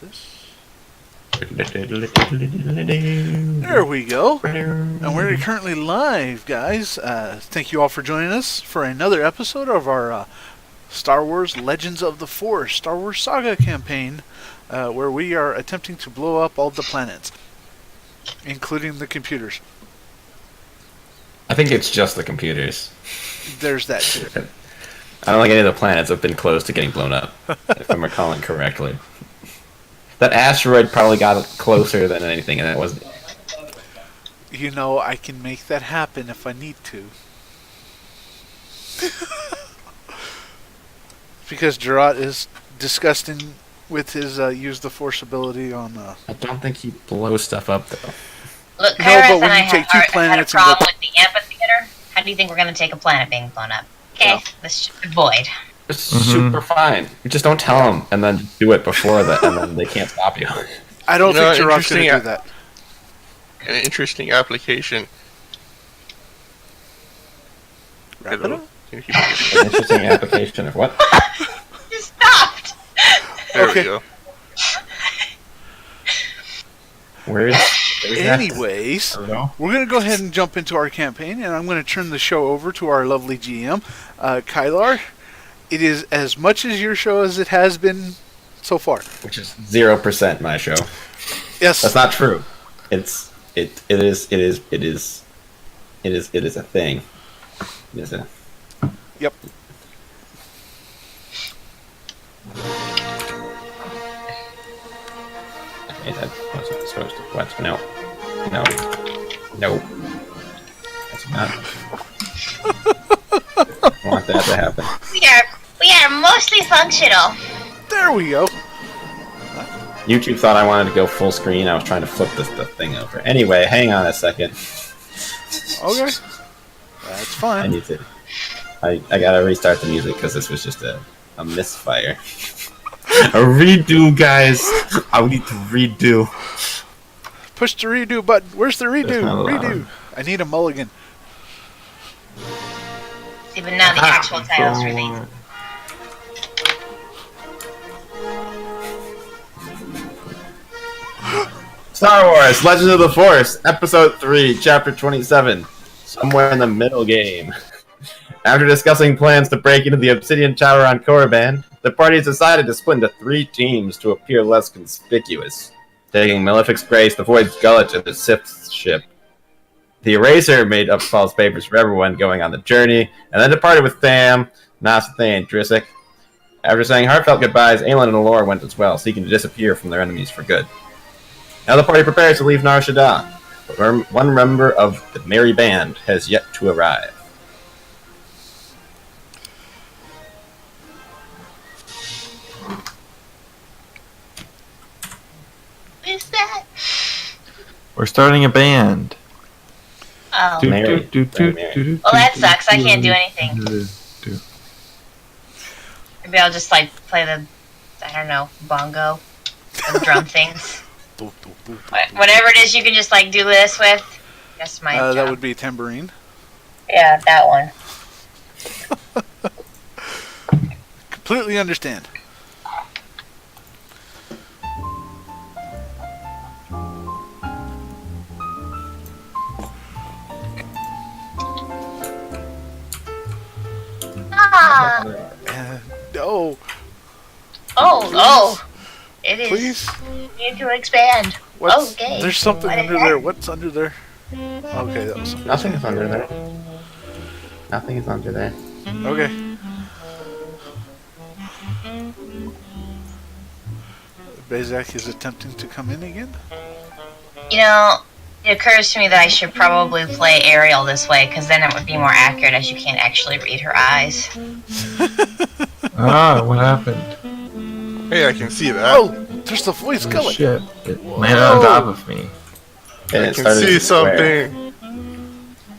this. There we go. And we're currently live, guys. Thank you all for joining us for another episode of our Star Wars Legends of the Force Star Wars Saga campaign, where we are attempting to blow up all the planets, including the computers. I think it's just the computers. There's that too. I don't think any of the planets have been close to getting blown up, if I'm recalling correctly. That asteroid probably got closer than anything, and it wasn't. You know, I can make that happen if I need to. Because Gerard is disgusting with his use the Force ability on... I don't think he blows stuff up, though. Look, No, Kairos but when and you I take two had a planets and problem go- with the amphitheater. How do you think we're going to take a planet being blown up? Okay, Yeah. this should avoid. It's super fine. You just don't tell them, and then do it before that, and then they can't stop you. I don't think Gerard's interesting going to do that. An interesting application. Wrap it up? An interesting application of what? You stopped! There Okay. we go. Where's Anyways, I don't know. we're going to go ahead and jump into our campaign, and I'm going to turn the show over to our lovely GM, Kylar. It is as much as your show as it has been so far. Which is 0% my show. Yes. That's not true. It is a thing. It is a... Yep. Okay, that wasn't supposed to... What? No. No. No. That's not... I want that to happen. We are mostly functional. There we go. YouTube thought I wanted to go full screen. I was trying to flip the thing over. Anyway, hang on a second. Okay. That's I fine. need to... I gotta restart the music because this was just a misfire. A redo, guys! I need to redo. Push the redo button. Where's the redo? There's not a lot. Redo. I need a mulligan. See, but now the actual title's released. Star Wars Legends of the Force, Episode 3, Chapter 27. Somewhere in the middle game. After discussing plans to break into the Obsidian Tower on Korriban, the parties decided to split into 3 teams to appear less conspicuous, taking Malefic's grace to avoid Gullet and the Sith ship. The Eraser made up false papers for everyone going on the journey, and then departed with Tham, Nar Shaddaa, and Drisek. After saying heartfelt goodbyes, Aelond and Elora went as well, seeking to disappear from their enemies for good. Now the party prepares to leave Nar Shaddaa, but one member of the merry band has yet to arrive. What is that? We're starting a band. Oh. Mary. Well, that sucks. I can't do anything. Maybe I'll just, like, play the, I don't know, bongo. The drum things. Whatever it is you can just, like, do this with. That's my job. That would be tambourine. Yeah, that one. Completely understand. Ah! No. Oh! It is. Please. Need to expand. What's, Okay. There's something What is under that? there. What's under there? Okay, that was something. Nothing is under there. Nothing is under there. Okay. Bezak is attempting to come in again. You know, it occurs to me that I should probably play Ariel this way, because then it would be more accurate, as you can't actually read her eyes. Ah, what happened? Hey, I can see that. Oh, there's the voice Oh, Gullet. shit. It landed on top of me. And I it can started see to square. something.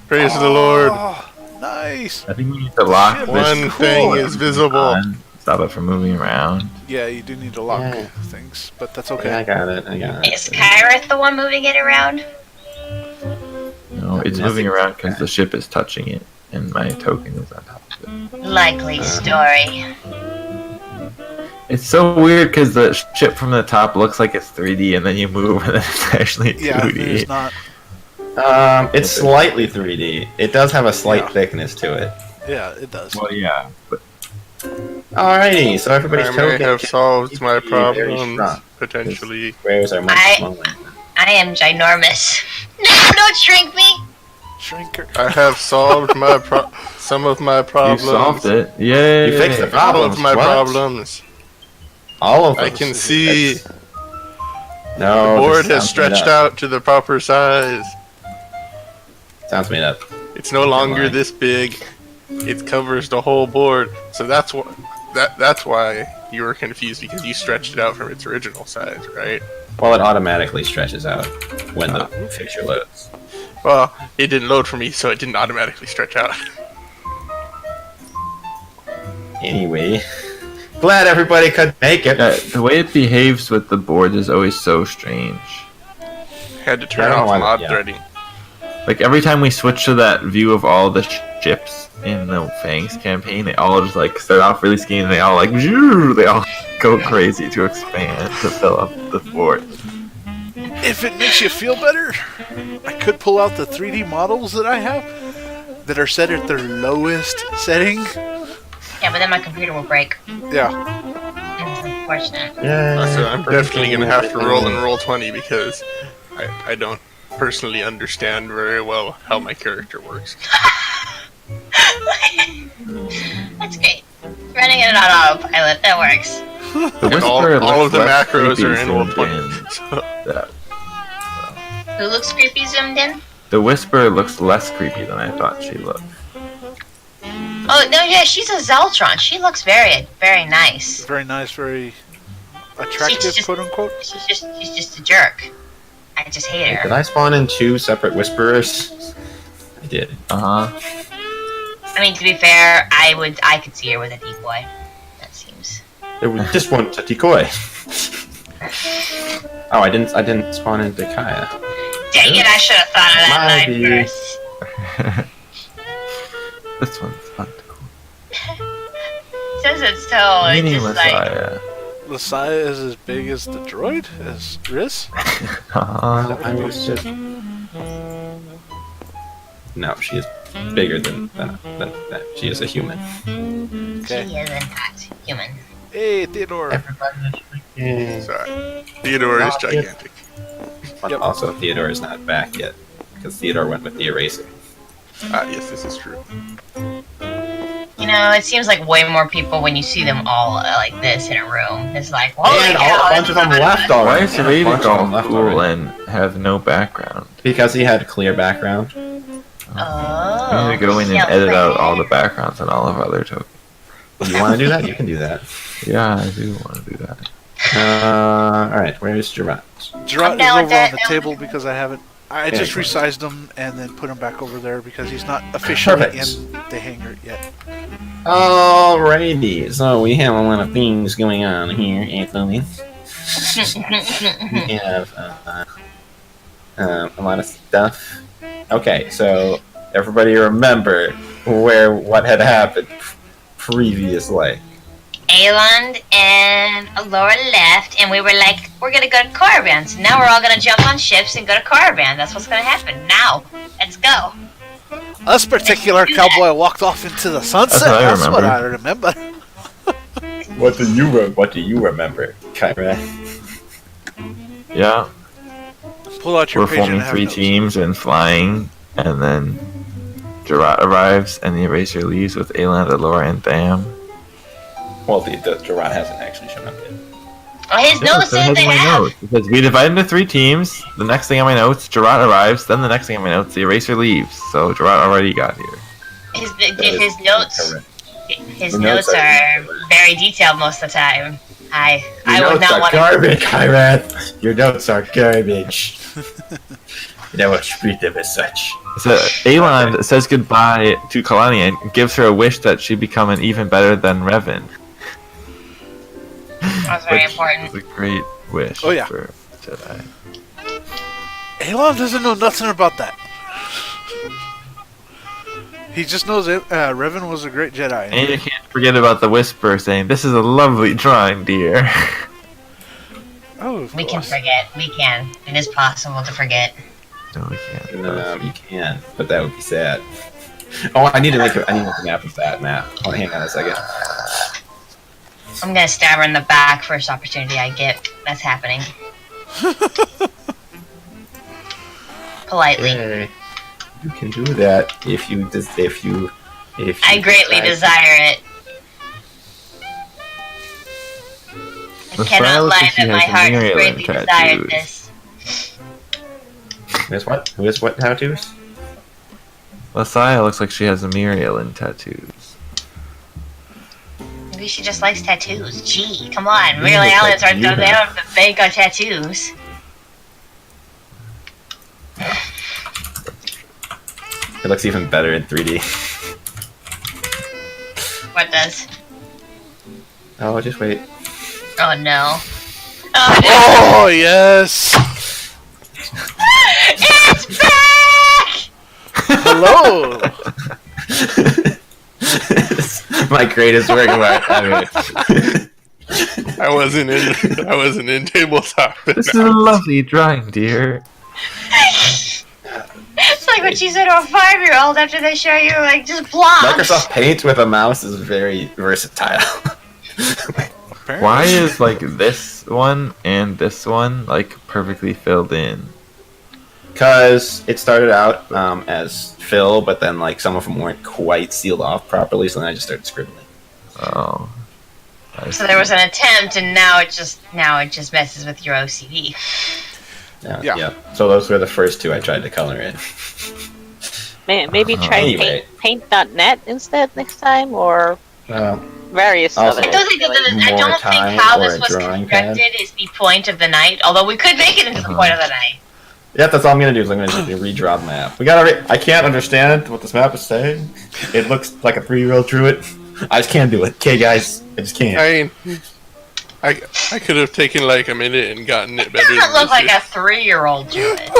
Praise the Lord. Oh, nice. I think we need to lock this One thing is visible. on, stop it from moving around. Yeah, you do need to lock Yeah. things, but that's Okay, I okay. got it. I got it. Is Kyrith the one moving it around? No, it's moving around because the ship is touching it, and my token is on top of it. Likely story. It's so weird because the ship from the top looks like it's 3D, and then you move, and then it's actually 2D. Yeah, it's not. It's slightly 3D. It does have a slight thickness to it. Yeah, it does. Well, yeah, but Alrighty, so everybody's I may token have solved my is very problems, strong. potentially. Squares are much I- smaller. I am ginormous. No, don't shrink me. Shrinker. I have solved some of my you problems. solved it. Yay! You fixed the All problems. of my What? problems. All of them. I can see No, the board this has sounds stretched made up. out to the proper size. Sounds made up. It's no longer mind. this big. It covers the whole board. So that's what that's why you were confused, because you stretched it out from its original size, right? Well, it automatically stretches out when the picture loads. Well, it didn't load for me, so it didn't automatically stretch out. Anyway, glad everybody could make it. Yeah, the way it behaves with the board is always so strange. Had to turn I don't off want- mod yeah. threading. Like every time we switch to that view of all the ships in the Fangs campaign, they all just like start off really skinny, and they all like they all go crazy to expand to fill up the board. If it makes you feel better, I could pull out the 3D models that I have that are set at their lowest setting. Yeah, but then my computer will break. Yeah. It's unfortunate. Yeah. So I'm definitely gonna have to roll and roll 20, because I don't personally understand very well how my character works. That's great. Running it on autopilot. That works. The And all Whisperer of the looks less macros creepy are in roll zoomed 20. in. So, That- Who looks creepy zoomed in? The Whisperer looks less creepy than I thought she looked. Oh, no, yeah, she's a Zeltron. She looks very, very nice. Very nice, very attractive, just- quote unquote. She's just a jerk. I just hate Did her. I spawn in 2 separate Whisperers? I did. Uh huh. I mean, to be fair, I could see her with a decoy. That seems. There was just one a decoy. Oh, I didn't spawn into Kaya. Dang it! I should have thought of that Might line be. first. This one's fun. Says it so. It's Mini just like. Messiah. Messiah is as big as the droid, as Riz. Uh-huh. I was just. No, she is bigger than that. She is a human. Okay. She is in fact human. Hey, Theodore. Everybody is sorry. Theodore is gigantic. Yep. Also, Theodore is not back yet, because Theodore went with the eraser. Ah, yes, this is true. You know, it seems like way more people when you see them all like this in a room. It's like, holy And cow, a bunch of them left Why already. is Raven A bunch of them all left cool already. and have no background? Because he had clear background. Oh. We need to go in and yeah, edit out right. all the backgrounds on all of our other tokens. If you want to do that, you can do that. Yeah, I do want to do that. Alright, where's Gerard? Gerard is down with over that on the now. table because I haven't. I Yeah, just go resized him and then put him back over there because he's not officially Perfect. in the hangar yet. Alrighty, so we have a lot of things going on here, Anthony. We have a lot of stuff. Okay, so everybody remember what had happened previously. Aelond and Elora left, and we were like, we're gonna go to Korriban. So now we're all gonna jump on ships and go to Korriban. That's what's gonna happen. Now, let's go. Us particular cowboy walked off into the sunset. That's what I That's what I remember. What do you remember, Kyra? Yeah, Pull out your we're page and forming have 3 notes. teams and flying, and then Gerard arrives, and the Eraser leaves with Aelond, Elora, and Tham. Well, the Gerard hasn't actually shown up yet. Oh, his Yeah, notes so it said has they my have. notes, because we divided into 3 teams. The next thing on my notes, Gerard arrives. Then the next thing on my notes, the Eraser leaves. So Gerard already got here. His notes. Correct. His The notes notes are- are very detailed most of the time. I Your would notes not are want to. garbage, Kyrat. Your notes are garbage. You never treat them as such. So Aelond says goodbye to Kalani and gives her a wish that she become an even better than Revan. That's very Which important. is a great wish Oh, yeah. for Jedi. Aelon doesn't know nothing about that. He just knows Revan was a great Jedi. And you can't forget about the whisper saying, "This is a lovely drawing, dear." Oh, of We can course. forget. We can. It is possible to forget. No, we can't. You can, but that would be sad. Oh, I need to make a map of that map. Oh, hang on a second. I'm gonna stab her in the back first opportunity I get. That's happening. Politely. Yay. You can do that if you I greatly desire it. I cannot lie that my heart has greatly desired this. Who has what tattoos? Lasaya looks like she has a Muriel tattoos. Maybe she just likes tattoos. Gee, come on. Real aliens they don't have the bank on tattoos. It looks even better in 3D. What does? Oh, just wait. Oh no. Oh no. Oh, yes! It's back! Hello! My greatest work of art ever. I wasn't in tabletop. This is a lovely drawing, dear. It's like what you said to a 5-year-old after they show you, like, just blobs. Microsoft Paint with a mouse is very versatile. Why is like this one and this one like perfectly filled in? Because it started out as fill, but then like some of them weren't quite sealed off properly, so then I just started scribbling. Oh. So there was an attempt, and now it just messes with your OCD. Yeah. So those were the first two I tried to color in. Maybe try Anyway. paint.net instead next time, or various Also- other. I don't think time how or this a was drawing constructed is the point of the night, although we could make it into the point of the night. Yeah, that's all I'm gonna do is I'm gonna just redraw the map. I can't understand what this map is saying. It looks like a 3-year-old drew it. I just can't do it. Okay, guys, I just can't. I mean, I could have taken like a minute and gotten it It better. doesn't than look like this. a 3-year-old drew it.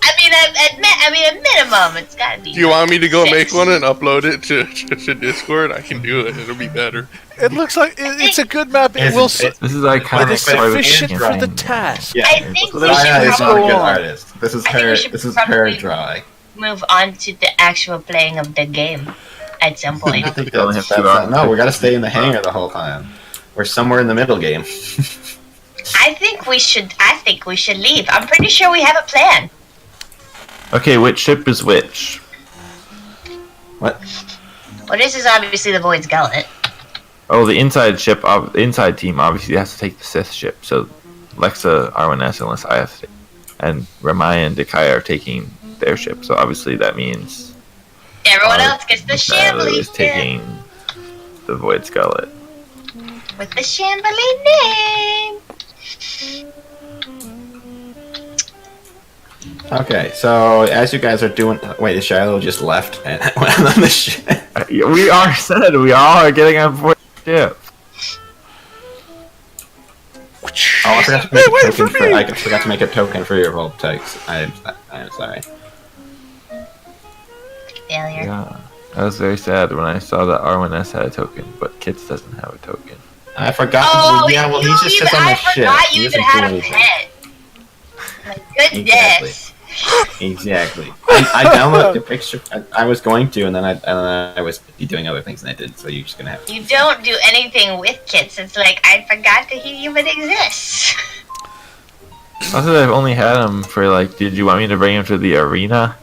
I mean, at minimum, it's gotta be. Do you want me to go 6. make one and upload it to Discord? I can do it. It'll be better. It looks like it's a good map. It will. It's- This is iconic. It is part of the sufficient for the game. task. Yeah, I think we Zaya should is not a good probably- artist. This is I think her. we should This is her probably- drawing. Move on to the actual playing of the game at some point. I think We only that's, have 2 that's hours. no. We gotta stay in the hangar the whole time. We're somewhere in the middle game. I think we should leave. I'm pretty sure we have a plan. Okay, which ship is which? What? Well, this is obviously the Void's Gullet. Oh, the inside ship, the inside team obviously has to take the Sith ship. So Lexa, Arwanes, and Lasaya have to take, and Ramaya and Dekai are taking their ship. So obviously that means Everyone else gets the Lasaya Shambly is taking the Void Gullet. with the Shambly name. Okay, so as you guys are doing, wait, Shiloh just left and went on the ship. We are said we all are getting on board the ship. Oh, I forgot to make a token for. I forgot to make a token for your voltaics. I'm sorry. Failure. Yeah, I was very sad when I saw that Arwanes had a token, but Kits doesn't have a token. I forgot. Oh, yeah, well, he just sits on the ship. I forgot He you even doesn't do had a anything. pet. My goodness. Exactly. I downloaded the picture. I was going to, and then I was doing other things, and I didn't. So you're just gonna have to. You don't do anything with kits. It's like, I forgot that he even exists. Also, I've only had him for like, did you want me to bring him to the arena?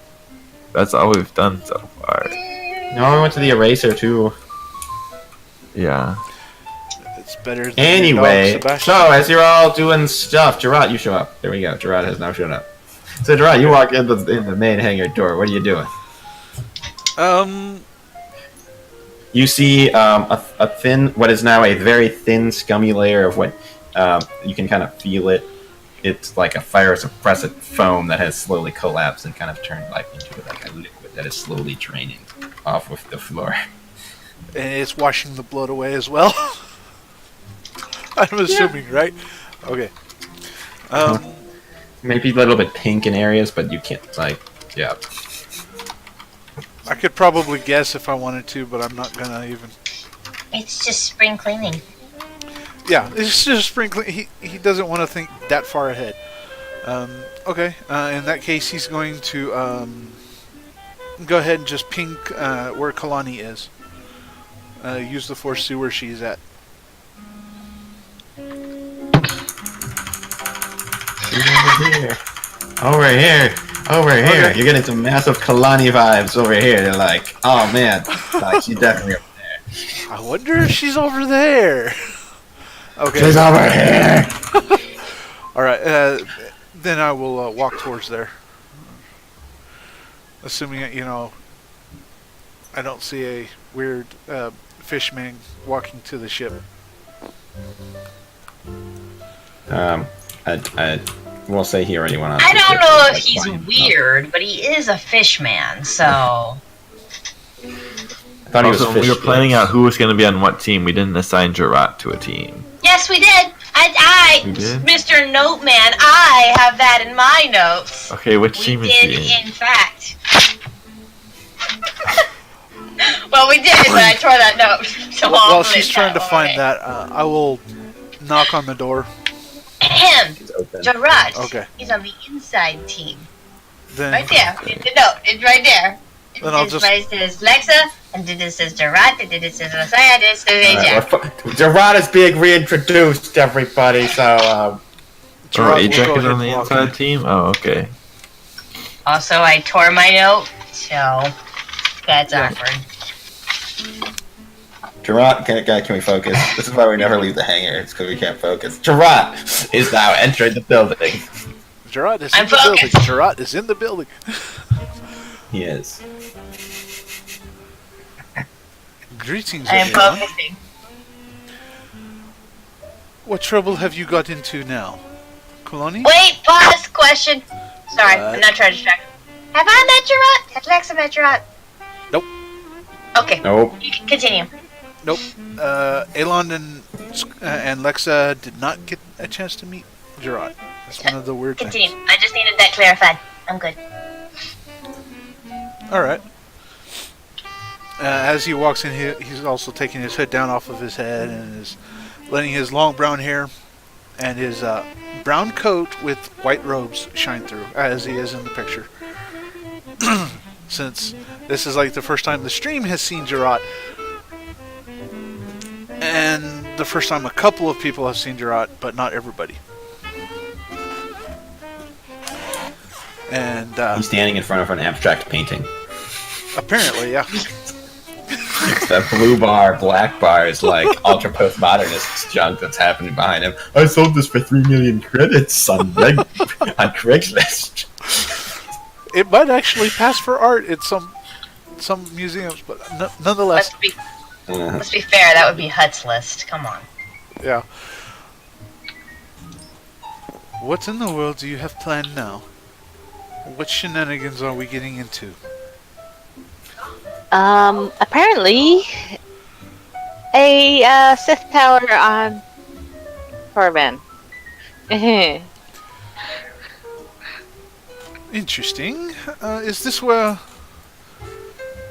That's all we've done so far. No, I went to the eraser too. Yeah. It's better than Anyway, your dog, Sebastian. so as you're all doing stuff, Gerard, you show up. There we go. Gerard has now shown up. So Gerard, you walk in the main hangar door. What are you doing? You see a thin, what is now a very thin, scummy layer of what you can kind of feel it. It's like a fire suppressant foam that has slowly collapsed and kind of turned like into like a liquid that is slowly draining off of the floor. And it's washing the blood away as well. I'm assuming, right? Okay. Maybe a little bit pink in areas, but you can't like, yeah. I could probably guess if I wanted to, but I'm not gonna even. It's just spring cleaning. Yeah, it's just sprinkling. He doesn't want to think that far ahead. Okay, in that case, he's going to go ahead and just ping where Kalani is. Use the force to see where she's at. Over here. Okay. You're getting some massive Kalani vibes over here. They're like, oh man, like she's definitely over there. I wonder if she's over there. Okay. She's over here. All right. Then I will walk towards there. Assuming that, I don't see a weird fishman walking to the ship. I will say he already went on. I don't know if he's weird, but he is a fish man, so... I thought he was Also, when we were fish planning sticks. out who was going to be on what team, we didn't assign Jarat to a team. Yes, we did! We did? Mr. Note Man, I have that in my notes. Okay, which We team is did, he in? in fact. Well, we did, but I tore that note. So While she's trying to find that, I will knock on the door. Ahem. It's open. Gerard. Okay. He's on the inside team. Then Right there. It's the note. It's right there. Then I'll This just- right says Lexa, and this says Gerard, and this says Messiah, this says Ajax. Gerard is being reintroduced, everybody. So, Gerard will Ajax go is ahead on the and walk inside in. team? Oh, okay. Also, I tore my note, so that's awkward. Gerard, can we focus? This is why we never leave the hangar. It's because we can't focus. Gerard is now entering the building. Gerard is I'm in the building. focused. Gerard is in the building. He is. Greetings, I am everyone. focusing. What trouble have you got into now? Kalani? Wait, pause, question. Sorry, What? I'm not trying to distract. Have I met Gerard? Has Lexa met Gerard? Nope. Okay, Nope. you can continue. Nope. Aelond and Lexa did not get a chance to meet Gerard. That's one of the weird Continue. things. I just needed that clarified. I'm good. Alright. As he walks in, he's also taking his hood down off of his head and is letting his long brown hair and his brown coat with white robes shine through, as he is in the picture. Since this is like the first time the stream has seen Gerard, and the first time a couple of people have seen Gerard, but not everybody. And He's standing in front of an abstract painting. apparently, yeah. That blue bar, black bar is like ultra postmodernist junk that's happening behind him. I sold this for 3 million credits on Craigslist. It might actually pass for art at some museums, but nonetheless, Let's be fair, that would be Hut's list. Come on. yeah. What in the world do you have planned now? What shenanigans are we getting into? Apparently, a Sith Tower on Korriban. Interesting. Is this where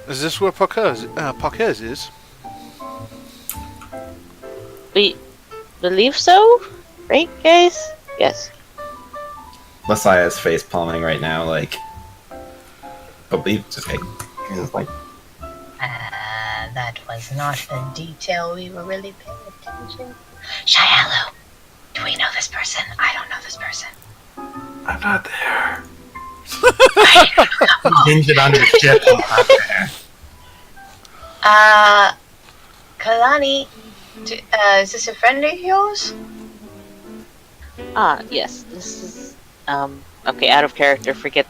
Parkez is? We believe so, right, guys? Yes. Messiah's face palming right now, like, believe, just like, he's like, That was not the detail we were really paying attention. Shialo, do we know this person? I don't know this person. I'm not there. hinge it onto the ship. And not there. Kalani, is this a friend of yours? Yes. This is okay. Out of character. Forget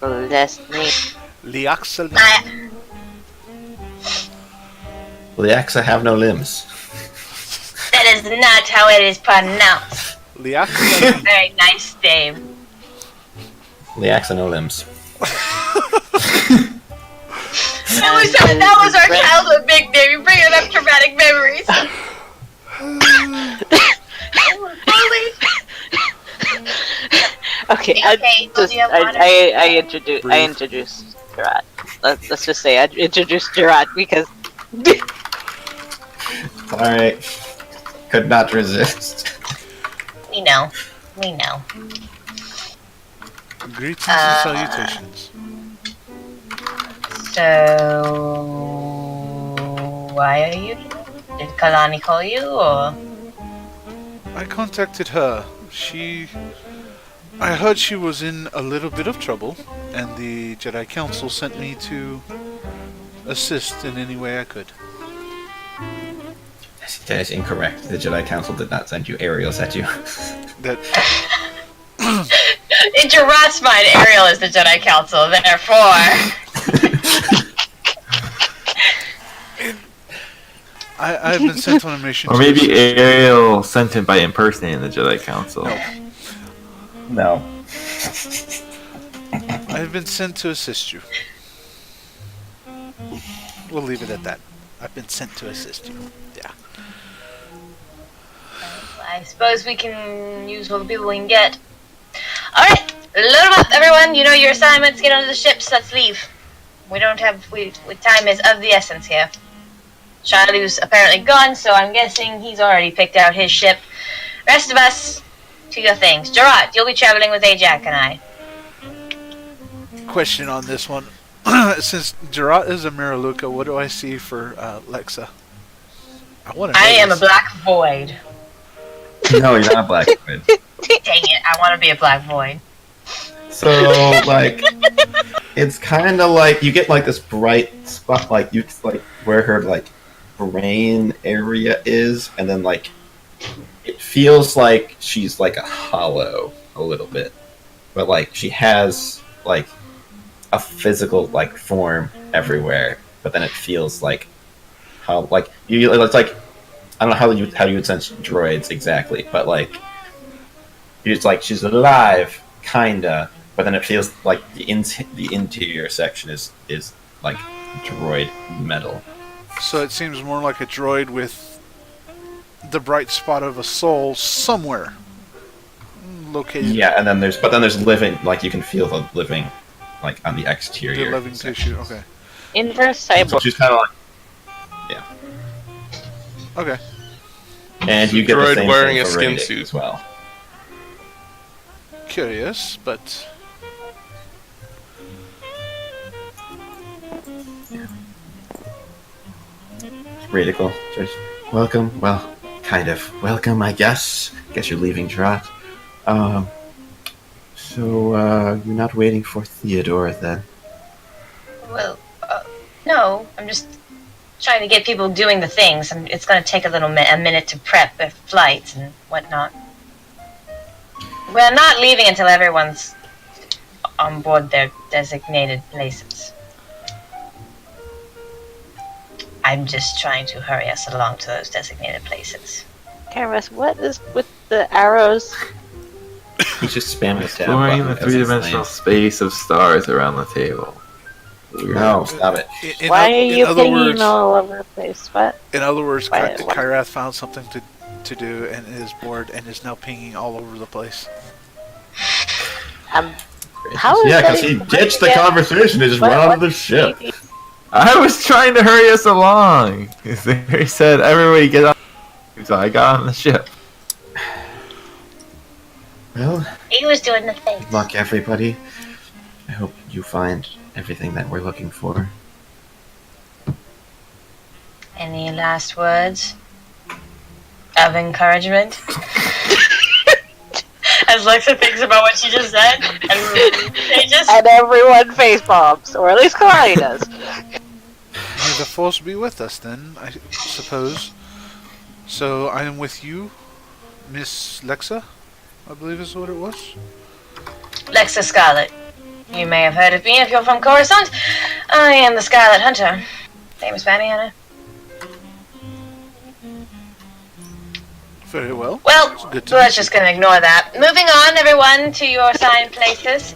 the last name. Liaxel. Well, the Axa have no limbs. That is not how it is pronounced. Liaxel. Very nice name. The Axa no limbs. That was our childhood big name. You're bringing up traumatic memories. Okay. Okay, do you have water? I introduced Gerard. Let's just say I introduced Gerard because Sorry. Could not resist. We know. We know. Greetings and salutations. So, why are you? Did Kalani call you, or? I contacted her. I heard she was in a little bit of trouble, and the Jedi Council sent me to assist in any way I could. That is incorrect. The Jedi Council did not send you. Ariel sent you. That In Gerard's mind, Ariel is the Jedi Council, therefore. I've been sent on a mission. Or maybe Ariel sent him by impersonating the Jedi Council. No. I've been sent to assist you. We'll leave it at that. I've been sent to assist you. Yeah. I suppose we can use all the people we can get. Alright, load them up, everyone. You know your assignments. Get onto the ships. Let's leave. Time is of the essence here. Shiloh's apparently gone, so I'm guessing he's already picked out his ship. Rest of us, to your things. Gerard, you'll be traveling with Ajak and I. Question on this one. Since Gerard is a Miraluka, what do I see for Lexa? I am a black void. No, you're not black. Dang it, I want to be a black void. So, like, it's kind of like you get like this bright spot, like you like where her like brain area is, and then like it feels like she's like a hollow a little bit, but like she has like a physical like form everywhere, but then it feels like how like you it's like I don't know how you would sense droids exactly, but like it's like she's alive kinda, but then it feels like the interior section is like droid metal. So it seems more like a droid with the bright spot of a soul somewhere located. Yeah, and then there's living, like you can feel the living like on the exterior. The living tissue, okay. Inverse So cyborg. she's kind of like, yeah. Okay. And you get the Droid same wearing thing a for skin Radic suit. as well. Curious, but Radical. Welcome. Well, kind of. Welcome, I guess. Guess you're leaving Trot. So, you're not waiting for Theodore then? Well, no, I'm just trying to get people doing the things. It's going to take a minute to prep their flights and whatnot. We're not leaving until everyone's on board their designated places. I'm just trying to hurry us along to those designated places. Karavis, what is with the arrows? He's just spamming the tab Exploring button the as his three-dimensional name. space of stars around the table. Weird. No, stop it. Why are you other pinging words, all over the place? What? in other words, Why- Kyrath found something to do and is bored and is now pinging all over the place. How is Yeah, because that he even- ditched the Yeah. conversation and just What- went onto what- the ship. I was trying to hurry us along. They said, everybody get on. So I got on the ship. Well, He was doing the thing. good luck, everybody. I hope you find everything that we're looking for. Any last words of encouragement? As Lexa thinks about what she just said, and they just And everyone face bombs, or at least Kalani does. May the Force be with us then, I suppose. So I am with you, Miss Lexa, I believe is what it was. Lexa Scarlet. You may have heard of me if you're from Coruscant. I am the Scarlet Hunter. Famous bounty hunter. Very well. Well, It's good to let's meet just gonna ignore that. Moving on, everyone, to your assigned places.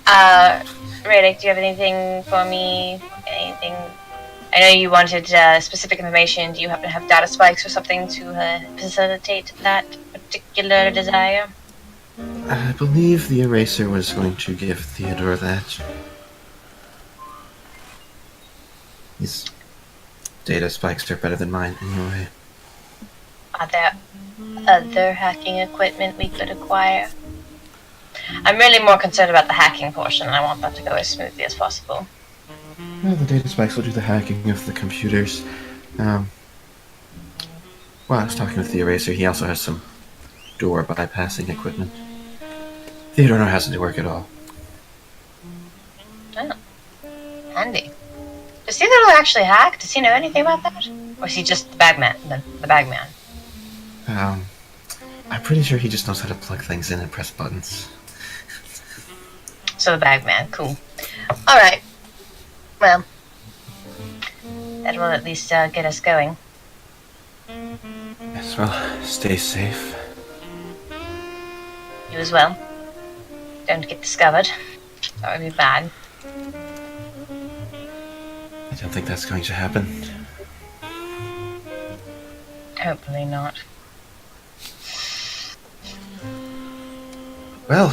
Riddick, do you have anything for me? Anything? I know you wanted specific information. Do you happen to have data spikes or something to facilitate that particular desire? I believe the eraser was going to give Theodore that. His data spikes are better than mine anyway. Are there other hacking equipment we could acquire? I'm really more concerned about the hacking portion, and I want that to go as smoothly as possible. Well, the data spikes will do the hacking of the computers. Well, I was talking with the Eraser. He also has some door bypassing equipment. Theodore knows how to work it all. Oh. Handy. Does Theodore actually hack? Does he know anything about that? Or is he just the bagman? The bagman? I'm pretty sure he just knows how to plug things in and press buttons. So the bagman, cool. Alright. Well, that will at least get us going. Yes, well, stay safe. You as well. Don't get discovered. That would be bad. I don't think that's going to happen. Hopefully not. Well,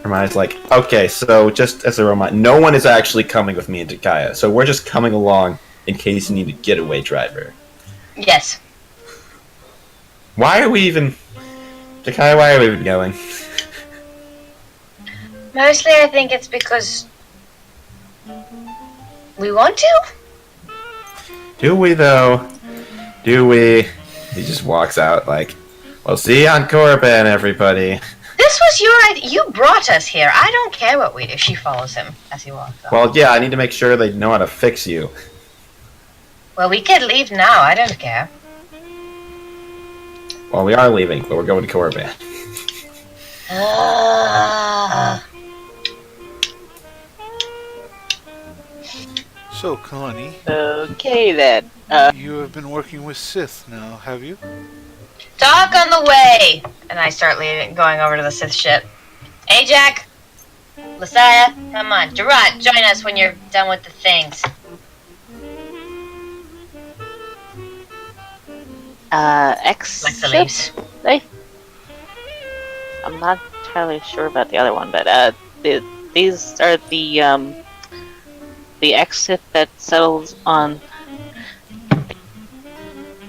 Hermione's like, okay, so just as a reminder, no one is actually coming with me into Kaya, so we're just coming along in case you need a getaway driver. Yes. Why are we even... Jakaya, why are we even going? Mostly I think it's because we want to? Do we, though? Do we? He just walks out like, we'll see you on Korriban, everybody. This was your idea. You brought us here. I don't care what we do. She follows him as he walks off. Well, yeah, I need to make sure they know how to fix you. Well, we could leave now. I don't care. Well, we are leaving, but we're going to Korriban. So, Kalani, Okay then. you have been working with Sith now, have you? Talk on the way! And I start leaving, going over to the Sith ship. Hey, Jack! Messiah, come on. Gerard, join us when you're done with the things. X Lexa ship? leaves. I'm not entirely sure about the other one, but these are the X ship that settles on.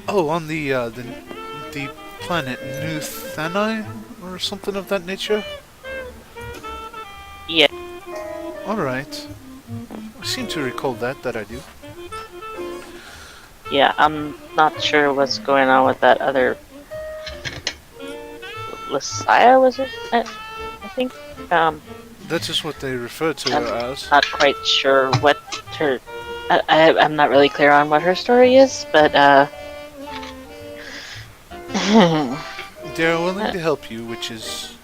Oh, on the planet New Thani or something of that nature? Yeah. Alright. I seem to recall that I do. Yeah, I'm not sure what's going on with that other Messiah, was it? I think. That is what they refer to her as. Not quite sure what her. I'm not really clear on what her story is, but They're willing to help you, which is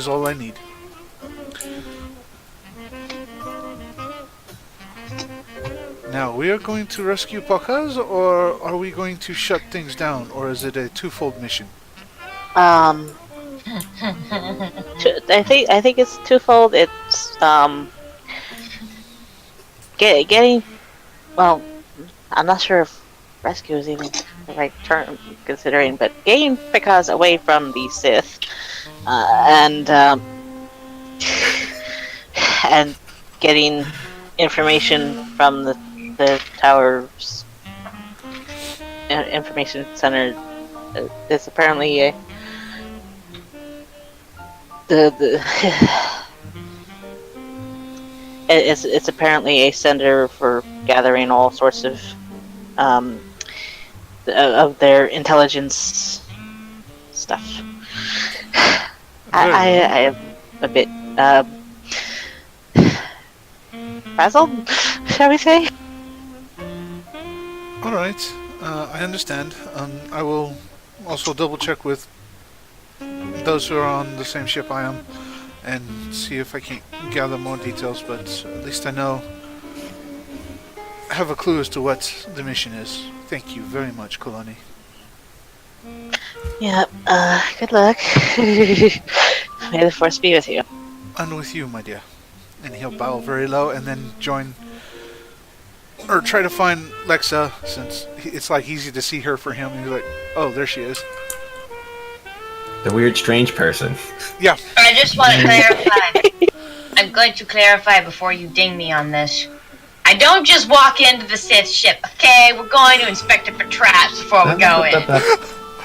all I need. Now, we are going to rescue Pakaz, or are we going to shut things down, or is it a twofold mission? I think it's twofold. It's getting. Well, I'm not sure if rescue is even the right term considering, but getting Pakaz away from the Sith, and getting information from the tower's information center. It's apparently a it's apparently a center for gathering all sorts of their intelligence stuff. I am a bit frazzled, shall we say? Alright, I understand. I will also double check with those who are on the same ship I am and see if I can gather more details, but at least I have a clue as to what the mission is. Thank you very much, Kalani. Yeah, good luck. May the force be with you. And with you, my dear. And he'll bow very low and then join, or try to find Lexa, since it's like easy to see her for him. He's like, oh, there she is. The weird, strange person. Yeah. I just want to clarify. I'm going to clarify before you ding me on this. I don't just walk into the Sith ship, okay? We're going to inspect it for traps before we go in.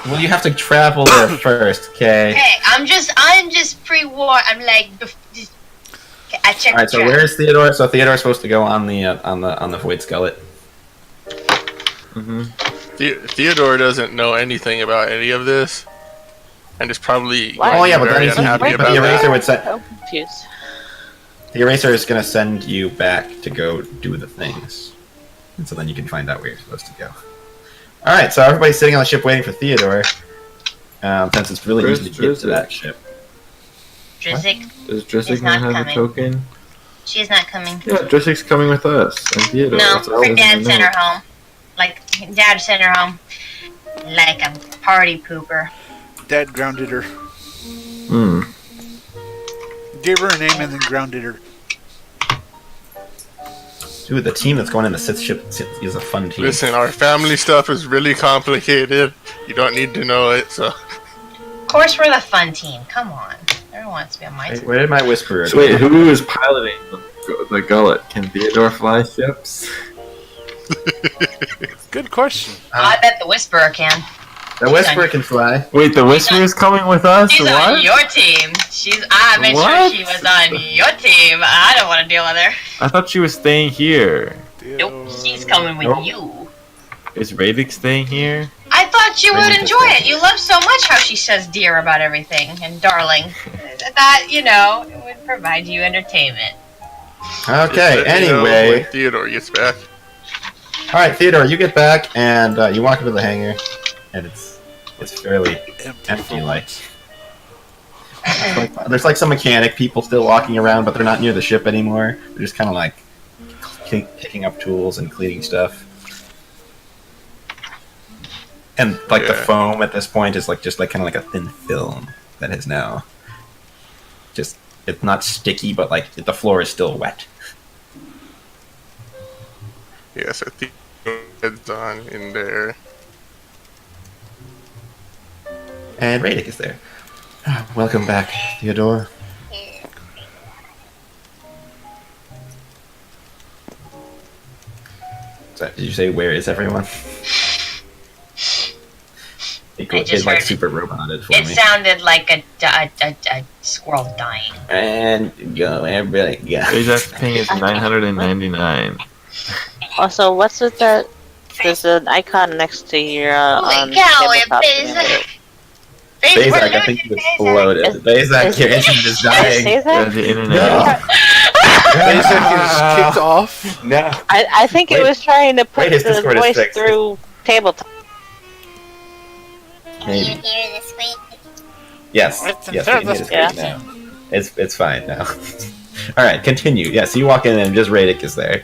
Well, you have to travel there first, okay? Hey, I'm just pre-warned. I'm like, I checked. All right. So where's Theodore? So Theodore's supposed to go on the Void Gullet. Mm-hmm. Theodore doesn't know anything about any of this, and is probably What? Oh yeah, but very then unhappy the about that. eraser would send. I'm confused. The eraser is going to send you back to go do the things, and so then you can find out where you're supposed to go. All right. So everybody's sitting on the ship waiting for Theodore, since it's really easy to get to that ship. Drisek, Does Drisek He's not not have coming. a token? she's not coming. Yeah, Drisek's coming with us. And Theodore. No, That's all her I dad know. sent her home. Like, Dad sent her home. Like a party pooper. Dad grounded her. Hmm. Gave her a name and then grounded her. Dude, the team that's going in the Sith ship is a fun team. Listen, our family stuff is really complicated. You don't need to know it, so... Of course, we're the fun team. Come on. Everyone wants to be on my Hey, team. where did my whisperer So go? wait, who is piloting the Gullet? Can Theodore fly ships? Good question. I bet the Whisperer can. The whisperer can fly. Wait, the Whisperer's coming with us? She's on What? your team. I made What? sure she was on your team. I don't want to deal with her. I thought she was staying here. Nope, she's coming with Nope. you. Is Radix staying here? I thought you would Maybe enjoy just it. You love so much how she says dear about everything and darling. That, it would provide you entertainment. Okay. Just let me know Anyway, when Theodore gets back. all right, Theodore, you get back and you walk into the hangar, and it's fairly empty. Like there's like some mechanic people still walking around, but they're not near the ship anymore. They're just kind of like picking up tools and cleaning stuff. And like the Yeah. foam at this point is just kind of like a thin film that is now just, it's not sticky, but like the floor is still wet. Yeah, so Theodore's on in there. And Radek is there. Welcome back, Theodore. Did you say where is everyone? I It just like heard- super roboted for It me. sounded like a squirrel dying. And go, everybody, go. Radix's ping is 999. Also, what's with that? There's an icon next to your Holy cow, tabletop it simulator. Bazak, I think you exploded. Bazak, your engine is Did I dying. say Yeah, that? the internet. No. Basic is kicked off. No. I think it Wait. was trying to put Wait, his the Discord is voice fixed. through tabletop. Can you Maybe. hear the squeak? Yes. What's Yes, the we can hear this Yeah. great now. It's fine now. All right, continue. Yes, you walk in and just Radek is there.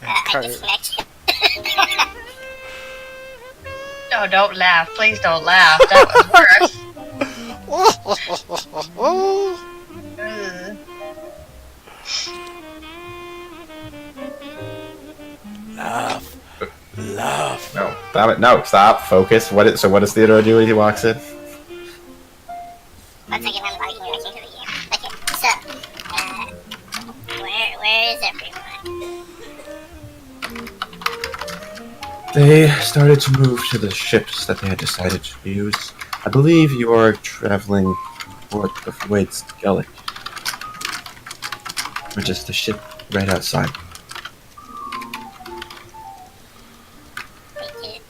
I disconnected. No, don't laugh. Please don't laugh. That was worse. Ugh. Love. Love. No, stop it. No, stop. Focus. So what does Theodore do when he walks in? One second, I'm logging back into the game. Okay, so, where is everyone? They started to move to the ships that they had decided to use. I believe you are traveling toward the Void's Gullet, which is the ship right outside. They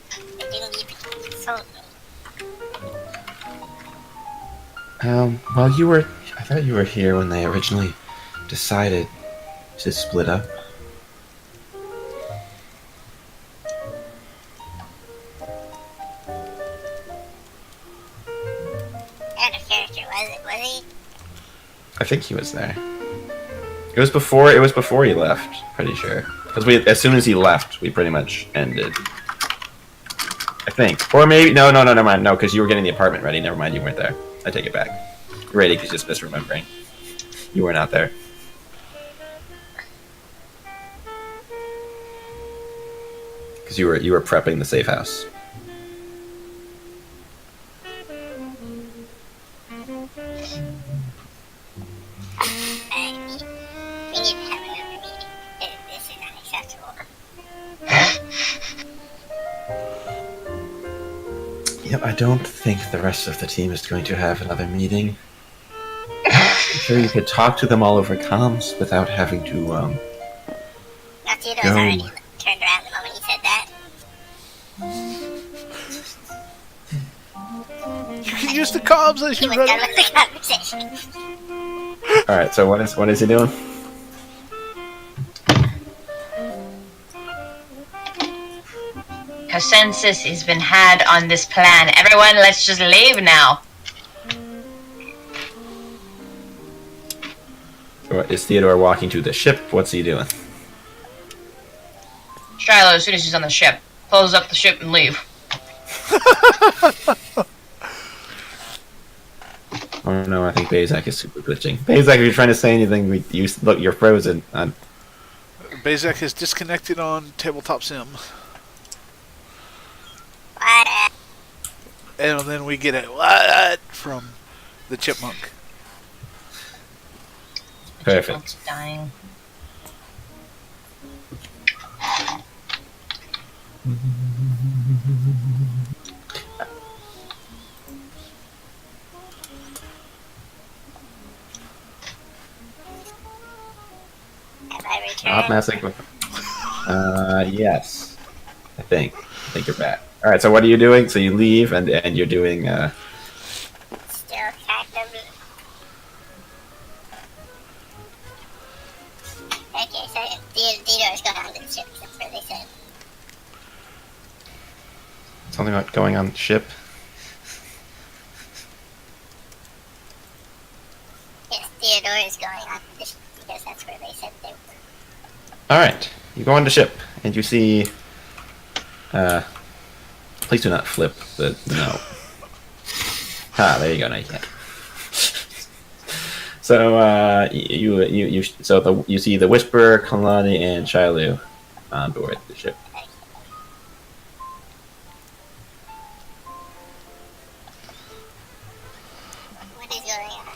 didn't even consult me. Well, I thought you were here when they originally decided to split up. Out of character, was he? I think he was there. It was before he left, pretty sure. Because as soon as he left, we pretty much ended. I think. Or maybe, no, never mind. No, because you were getting the apartment ready. Never mind, you weren't there. I take it back. Radek is just misremembering. You were not there. Because you were prepping the safe house. We need to have another meeting. Yep, I don't think the rest of the team is going to have another meeting. I'm sure you could talk to them all over comms without having to, Now, Theodore's Go. already turned around the moment he said that. You can use the comms as He you was run. done with the conversation. Alright, so what is he doing? Consensus has been had on this plan. Everyone, let's just leave now. Is Theodore walking to the ship? What's he doing? Shiloh, as soon as he's on the ship, close up the ship and leave. Oh no, I think Bazak is super glitching. Bazak, if you're trying to say anything, look, you're frozen. Bazak is disconnected on Tabletop Sim. What? And then we get a what from the chipmunk. Perfect. Chipmunk's dying. Have I returned? Not messing with yes. I think you're back. Alright, so what are you doing? So you leave and you're doing Still kind of. Okay, so Theodore's going on to the ship. That's where they said. something about going on the ship. Yes, Theodore is going on to the ship because that's where they said they were. Alright. You go on the ship and you see please do not flip the no. There you go, now you can't. So you see the Whisperer, Kalani, and Shilu on board the ship. What is going on?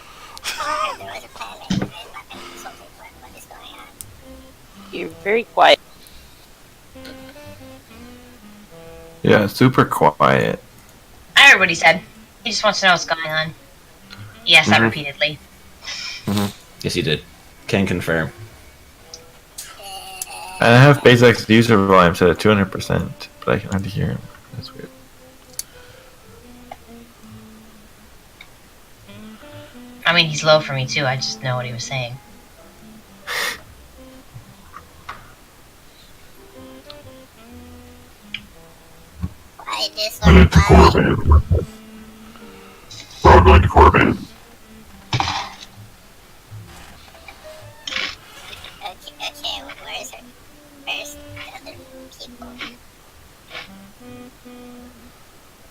I heard there was a plan made, but I'm not going to consult it. What is going on? You're very quiet. Yeah, super quiet. I heard what he said. He just wants to know what's going on. Yes, I Mhm. repeatedly. Yes, you did. Can confirm. And I have Bazak's user volume set at 200%, but I can hardly hear him. That's weird. I mean, he's low for me too. I just know what he was saying. Why this I need to one? Korriban. We're all going to Korriban. Okay, where's the other people?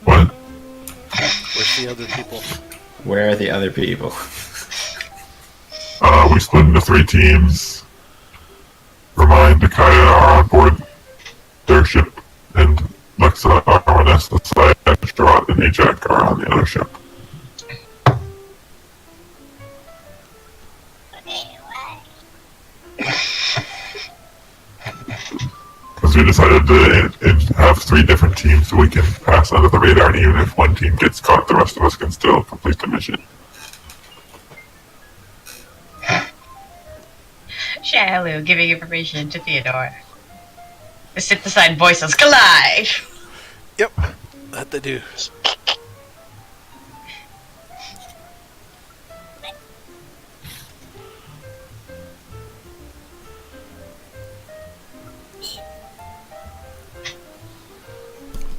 What? Where's the other people? Where are the other people? We split into 3 teams. Remind Akaya are on board their ship, and Lexa, Arwanessa, Syed, Strahd, and Ajak are on the other ship. Okay, why? Because we decided to have 3 different teams so we can pass under the radar, and even if one team gets caught, the rest of us can still complete the mission. Shiloh giving information to Theodore. The synthesized voices collide. Yep, that they do.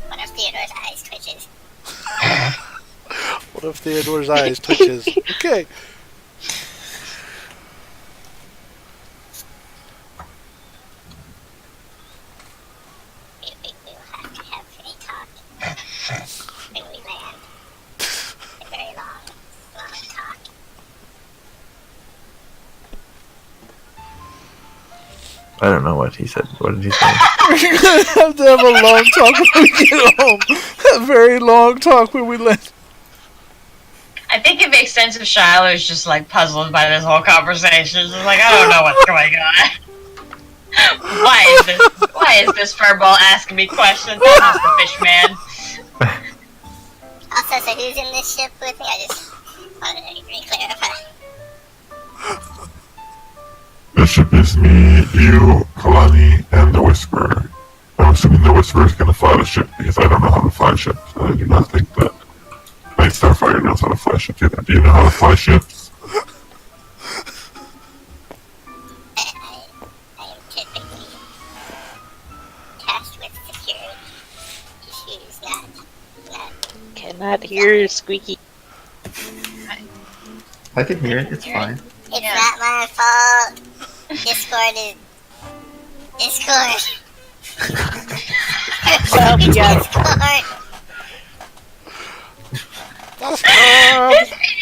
One of Theodore's eyes twitches. What if Theodore's eyes twitches? Okay. We will have to have a talk when we land. A very long talk. I don't know what he said. What did he say? We're gonna have to have a long talk when we get home. A very long talk when we land. I think it makes sense if Shiloh is just like puzzled by this whole conversation. Just like, I don't know what's going on. Why is this furball asking me questions? That's the fish man. Also, so who's in this ship with me? I just wanted to re-clarify. The ship is me, you, Kalani, and the Whisperer. I'm assuming the Whisperer is going to fly the ship because I don't know how to fly ships. I do not think that Night Starfire knows how to fly ships either. Do you know how to fly ships? I am typically tasked with security issues, not. Cannot hear squeaky. I can hear it. It's fine. It's not my fault. Discord is Discord. Well, yeah. Discord.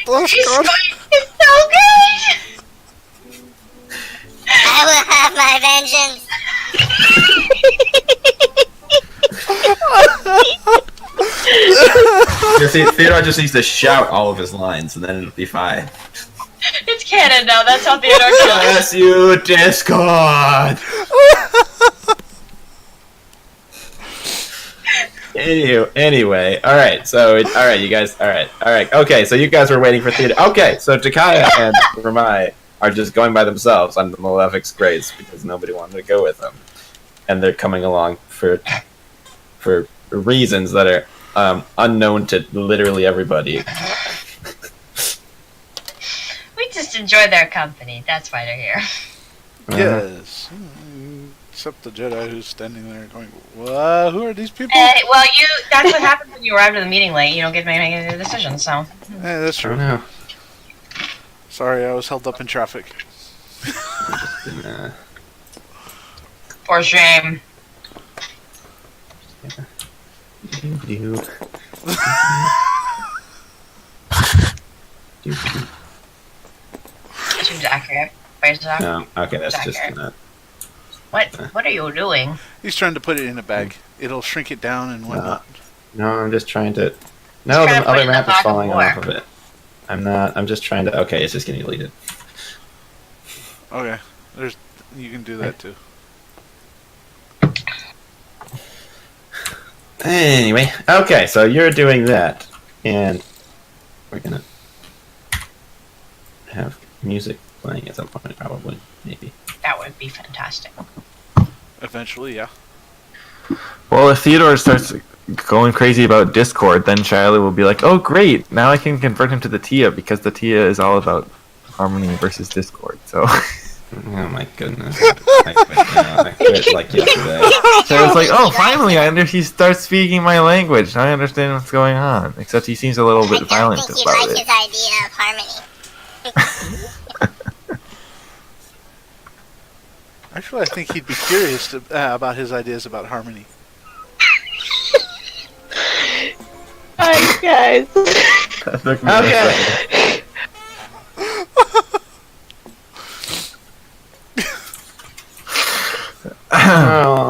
Discord is so good! I will have my vengeance. Theodore just needs to shout all of his lines, and then it'll be fine. It's canon now, that's how Theodore talks. Bless you, Discord! Anyway, alright, you guys, alright, okay, so you guys were waiting for Theodore. Okay, so Takaya and Ramai are just going by themselves on the Malefic's grace because nobody wanted to go with them. And they're coming along for reasons that are unknown to literally everybody. We just enjoy their company, that's why they're here. Yes. Except the Jedi who's standing there going, "What? Who are these people?" Well, that's what happens when you arrive to the meeting late. You don't get to make any decisions, so. Yeah, that's I true. don't know. Sorry, I was held up in traffic. For shame. Seems accurate. No, okay, that's just not. What are you doing? He's trying to put it in a bag. It'll shrink it down and whatnot. No, I'm just trying to. No, the other map is falling off of it. I'm not. I'm just trying to. Okay, it's just getting deleted. Okay, you can do that too. Anyway, okay, so you're doing that, and we're gonna have music playing at some point, probably, maybe. That would be fantastic. Eventually, yeah. Well, if Theodore starts going crazy about Discord, then Shiloh will be like, "Oh, great! Now I can convert him to the Tia because the Tia is all about harmony versus Discord." So. Oh my goodness! I quit like yesterday. So it's like, oh, finally, he starts speaking my language. Now I understand what's going on. Except he seems a little bit violent I don't think about you like it. his idea of harmony. Actually, I think he'd be curious about his ideas about harmony. Hi, guys. Okay.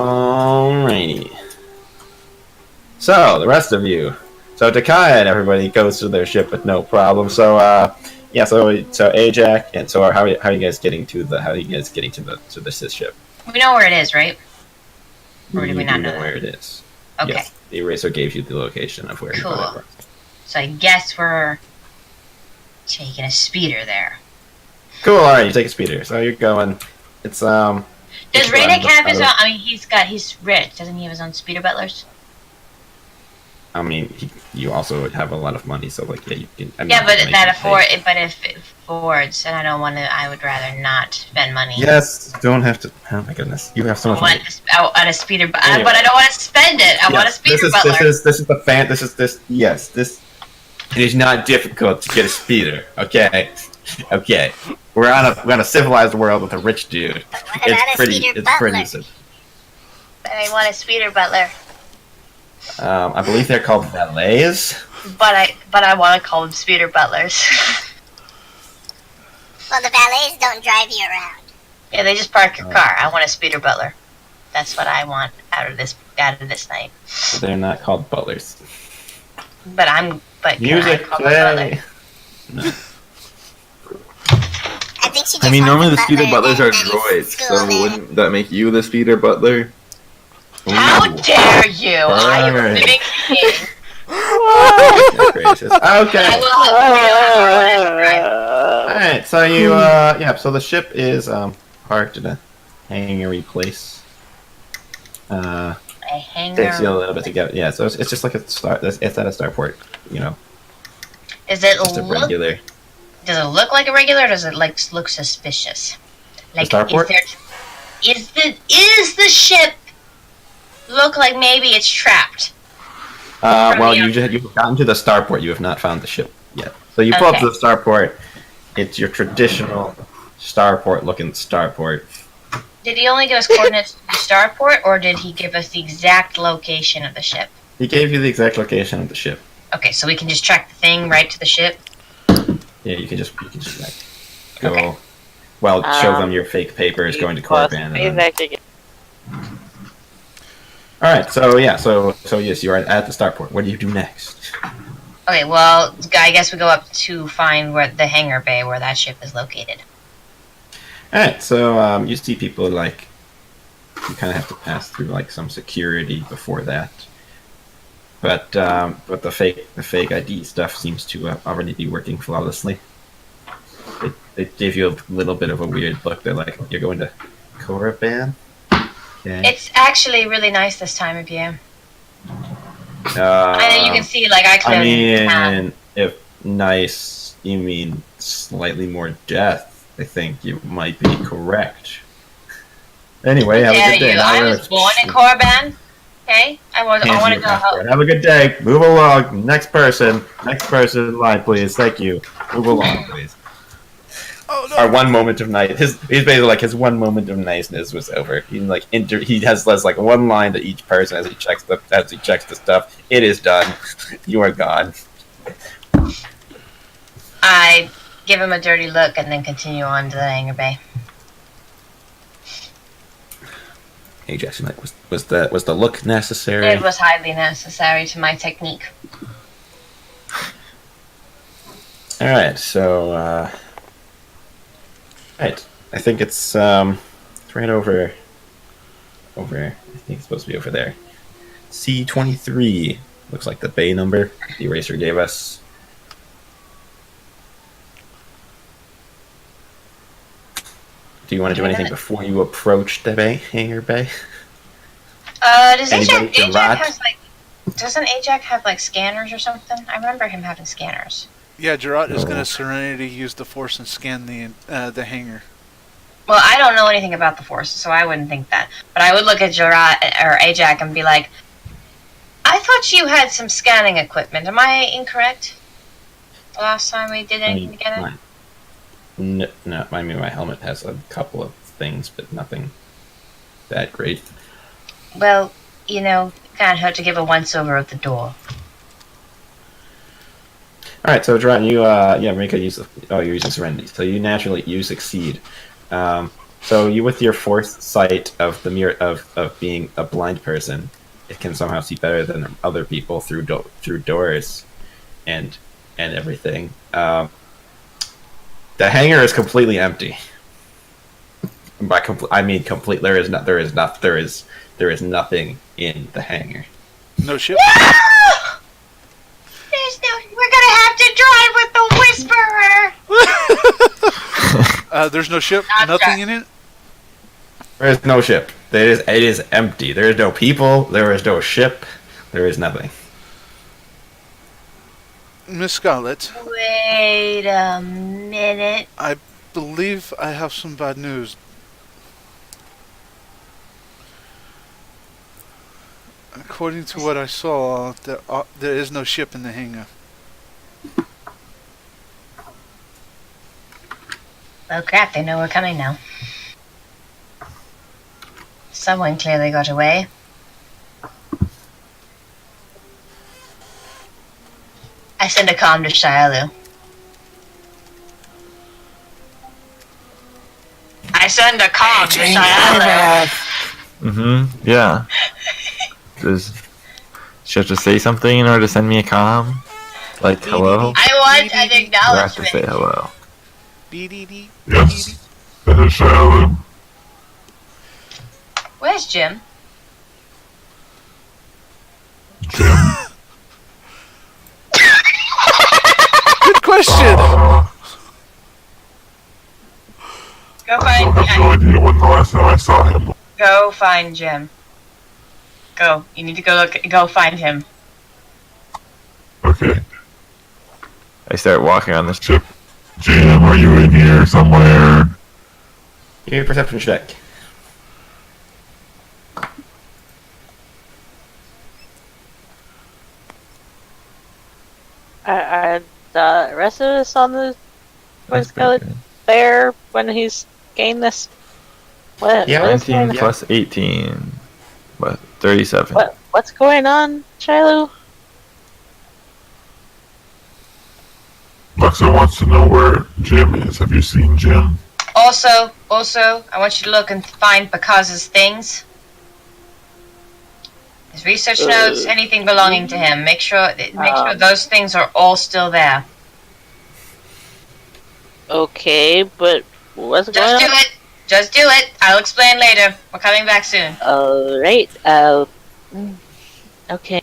Alrighty. So the rest of you, so Takaya and everybody goes to their ship with no problem. So yeah, so Ajax, and so how are you guys getting to the Sith ship? We know where it is, right? Or do we not You know where it is? Okay. Yes, the eraser gave you the location of where Cool. you got it. So I guess we're taking a speeder there. Cool. All right, you take a speeder. So you're going. It's Does Radic have his own? I mean, he's rich. Doesn't he have his own speeder butlers? I mean, you also have a lot of money, so like, yeah, you can. Yeah, but if it affords, and I don't want to. I would rather not spend money. Yes, don't have to. Oh my goodness, you have so much money. I want a speeder, Anyway. but I don't want to spend it. I want a speeder butler. This is the fan. Yes, this. It is not difficult to get a speeder. Okay, okay. We're on a civilized world with a rich dude. What about a speeder butler? simple. But I want a speeder butler. I believe they're called valets. But I want to call them speeder butlers. Well, the valets don't drive you around. Yeah, they just park your car. I want a speeder butler. That's what I want out of this night. They're not called butlers. But can Music I call them butler? play. No. I think she just I mean, wants normally a the speeder butler butlers are that is droids, so schooled in. wouldn't that make you the speeder butler? How Ooh. dare you! I am a Alright. living being. Gracious. Okay. I will help you. Alright, so you, so the ship is, parked in a hangar-y place. A hanger. Takes you a little bit to get, yeah, so it's just like it's at a starport, you know. Does it Just a look? regular. Does it look like a regular? Or does it look suspicious? Like starport? Is the ship look like maybe it's trapped? Well, you've gotten to the starport. You have not found the ship yet. So you pull up to the starport. It's your traditional starport-looking starport. Did he only give us coordinates to the starport, or did he give us the exact location of the ship? He gave you the exact location of the ship. Okay, so we can just track the thing right to the ship. Yeah, you can just like go. Okay. Well, show them your fake papers going to Korriban. All right, so yeah, so yes, you are at the starport. What do you do next? Okay, well, I guess we go up to find where the hangar bay where that ship is located. All right, so you see people like you kind of have to pass through like some security before that, but the fake ID stuff seems to already be working flawlessly. They give you a little bit of a weird look. They're like, "You're going to Korriban?" Okay. It's actually really nice this time of year. I know you can see, like, I mean, if nice, you mean slightly more death, I think you might be correct. Anyway, have a good day. I was born in Korriban. Okay? I want to go home. Have a good day. Move along. Next person in line, please. Thank you. Move along, please. Oh, no. Our one moment of night. He's basically like his one moment of niceness was over. He has like one line to each person as he checks the stuff. It is done. You are gone. I give him a dirty look and then continue on to the hangar bay. Hey Jackson, was the look necessary? It was highly necessary to my technique. All right, so right, I think it's right over. I think it's supposed to be over there. C-23 looks like the bay number the eraser gave us. Do you want to do anything before you approach the hangar bay? Doesn't Ajax have like scanners or something? I remember him having scanners. Yeah, Gerard is going to Serenity use the Force and scan the hangar. Well, I don't know anything about the Force, so I wouldn't think that. But I would look at Gerard or Ajax and be like, I thought you had some scanning equipment. Am I incorrect? The last time we did anything together? No, I mean, my helmet has a couple of things, but nothing that great. Well, can't hurt to give a once-over at the door. Alright, so Dron, you, Marika, you're using Serenity, so you succeed. So you, with your foresight of the mirror of being a blind person, it can somehow see better than other people through doors and everything. The hangar is completely empty. By I mean complete. There is nothing in the hangar. No ship. We're gonna have to drive with the Whisperer. There's no ship. Nothing in it. There is no ship. It is empty. There is no people. There is no ship. There is nothing. Miss Gullet. Wait a minute. I believe I have some bad news. According to what I saw, there is no ship in the hangar. Oh crap, they know we're coming now. Someone clearly got away. I send a comm to Shialu. Yeah. Does she have to say something in order to send me a comm? Like, hello? I want an I have to acknowledgement. say hello. Yes. That is Shialu. Where's Jim? Jim. question. Go I find. have no idea when the last time I saw him. Go find Jim. Go. You need to go look. Go find him. Okay. I start walking on this. Chip. Jim, are you in here somewhere? Give me a perception check. Are the rest of us on the That's Gullet pretty good. there when he's gained this? What? Yeah, what is 19 going on? plus 18. What? 37. What's going on, Shiloh? Luxo wants to know where Jim is. Have you seen Jim? Also, I want you to look and find Bakaz's things. His research notes, anything belonging to him. Make sure those things are all still there. Okay, but what's going Just on? do it. Just do it. I'll explain later. We're coming back soon. Alright, okay.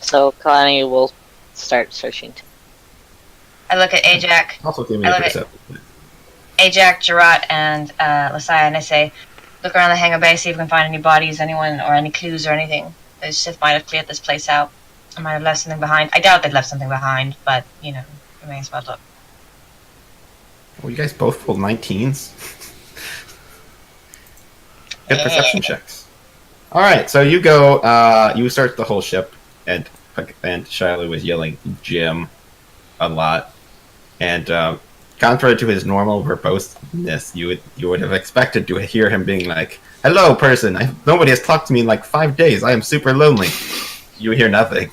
So Kalani will start searching. I look at Ajax, Also give me I a love it. perception. Ajax, Jarat, and Lasai, and I say, look around the hangar bay, see if we can find any bodies, anyone, or any clues or anything. The Sith might have cleared this place out. I might have left something behind. I doubt they'd left something behind, but, you know, we may as well look. Well, you guys both pulled 19s. Good perception checks. Alright, so you go, you search the whole ship, and Shiloh was yelling Jim a lot. And contrary to his normal verboseness, you would have expected to hear him being like, "Hello, person. Nobody has talked to me in like 5 days. I am super lonely." You hear nothing.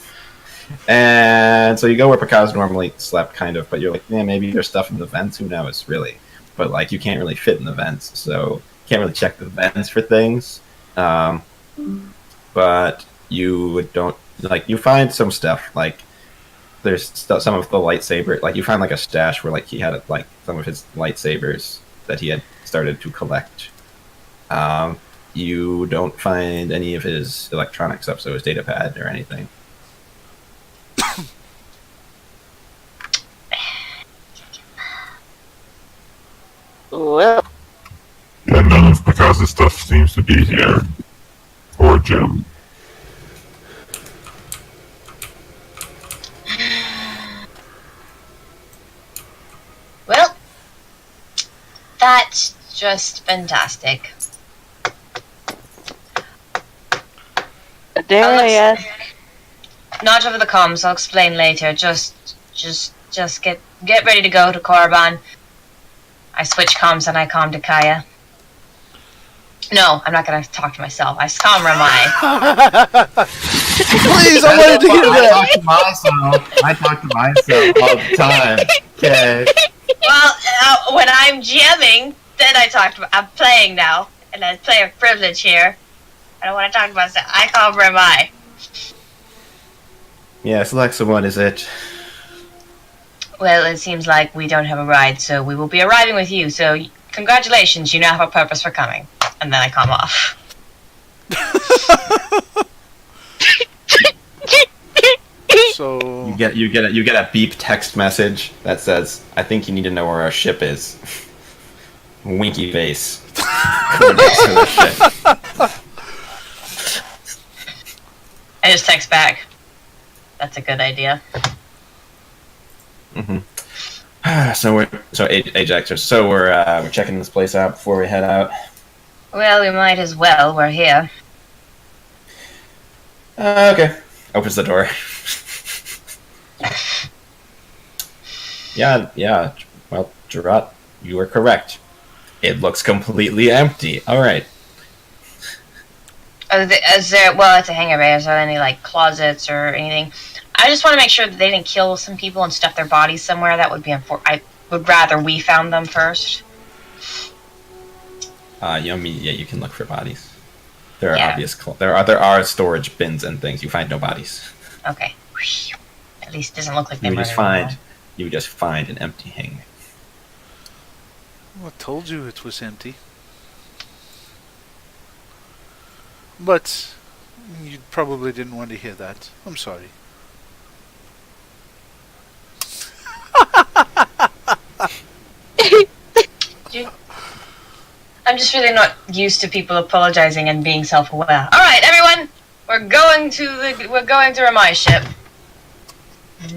And so you go where Pakaz normally slept, kind of, but you're like, yeah, maybe there's stuff in the vents. Who knows, really? But like, you can't really fit in the vents, so you can't really check the vents for things. But you don't like. You find some stuff like. There's some of the lightsaber, like you find like a stash where like he had like some of his lightsabers that he had started to collect. You don't find any of his electronic stuff, so his data pad or anything. Well, Yeah, none of Picasso's stuff seems to be here. Or Jim. Well, that's just fantastic. dare I ask? Not over the comms. I'll explain later. Just get ready to go to Korriban. I switch comms and I comm to Kaya. No, I'm not gonna talk to myself. I comm Ramai. Please, I wanted to hear I that. talk to myself. I talk to myself all the time. Okay. Well, when I'm GMing, then I'm playing now, and I player privilege here. I don't want to talk to myself. I comm Ramai. Yes, Alexa, what is it? Well, it seems like we don't have a ride, so we will be arriving with you. So, congratulations, you now have a purpose for coming. And then I come off. So You get a beep text message that says, "I think you need to know where our ship is." Winky face. Coordinates to the ship. I just text back. That's a good idea. So Ajax, so we're checking this place out before we head out. Well, we might as well. We're here. Okay. Opens the door. Yeah. Well, Gerard, you were correct. It looks completely empty. All right. Is there? Well, it's a hangar bay. Is there any like closets or anything? I just want to make sure that they didn't kill some people and stuff their bodies somewhere. That would be unfortunate. I would rather we found them first. You can look for bodies. There are Yeah. there are storage bins and things. You find no bodies. Okay. At least it doesn't look like they You murdered just find an empty hangar. I told you it was empty. But you probably didn't want to hear that. I'm sorry. just really not used to people apologizing and being self-aware. All right, everyone, we're going to Ramai's ship.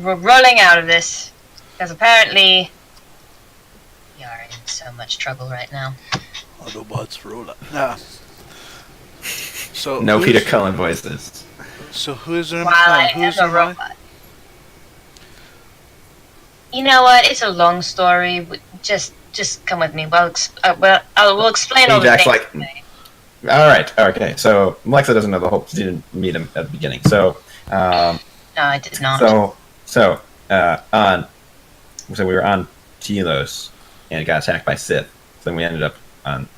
We're rolling out of this because apparently we are in so much trouble right now. Autobots roll up. Nah. So No Peter Cullen voices. So who is While I who's am a robot. You know what? It's a long story. Just come with me. We'll explain all the Jack's things. like, all right, okay. So Alexa doesn't know the whole. She didn't meet him at the beginning. So, No, I did not. So we were on Telos and got attacked by Sith. So then we ended up on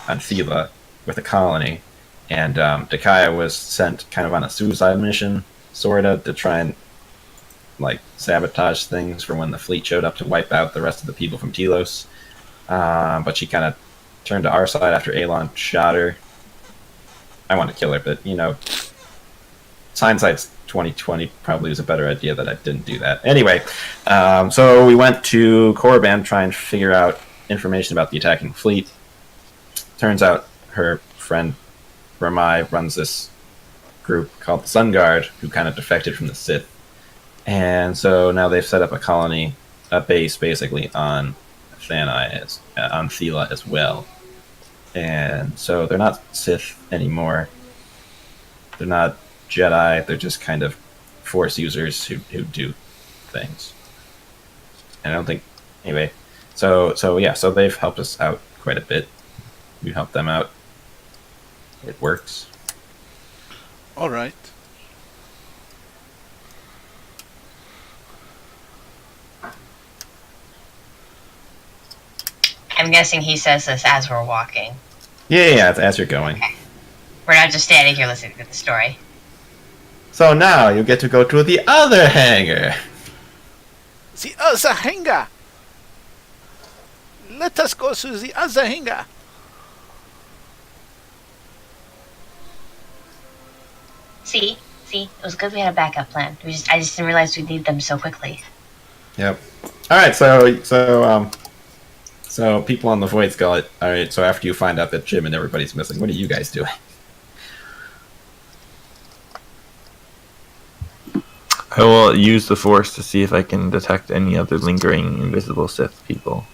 Thela with a colony, and Dakaya was sent kind of on a suicide mission, sorta, to try and like sabotage things for when the fleet showed up to wipe out the rest of the people from Telos. But she kind of turned to our side after Aelond shot her. I wanted to kill her, but hindsight's 2020 probably was a better idea that I didn't do that. Anyway, so we went to Korriban to try and figure out information about the attacking fleet. Turns out her friend Ramai runs this group called the Sun Guard, who kind of defected from the Sith. And so now they've set up a colony, a base basically on on Thela as well. And so they're not Sith anymore. They're not Jedi. They're just kind of Force users who do things. And I don't think anyway. So they've helped us out quite a bit. We helped them out. It works. All right. I'm guessing he says this as we're walking. Yeah, as you're going. Okay. We're not just standing here listening to the story. So now you get to go to the other hangar. The other hangar. Let us go to the other hangar. See, it was good we had a backup plan. I just didn't realize we'd need them so quickly. Yep. All right. So people on the Void Gullet. All right. So after you find out that Jim and everybody's missing, what are you guys doing? I will use the Force to see if I can detect any other lingering invisible Sith people.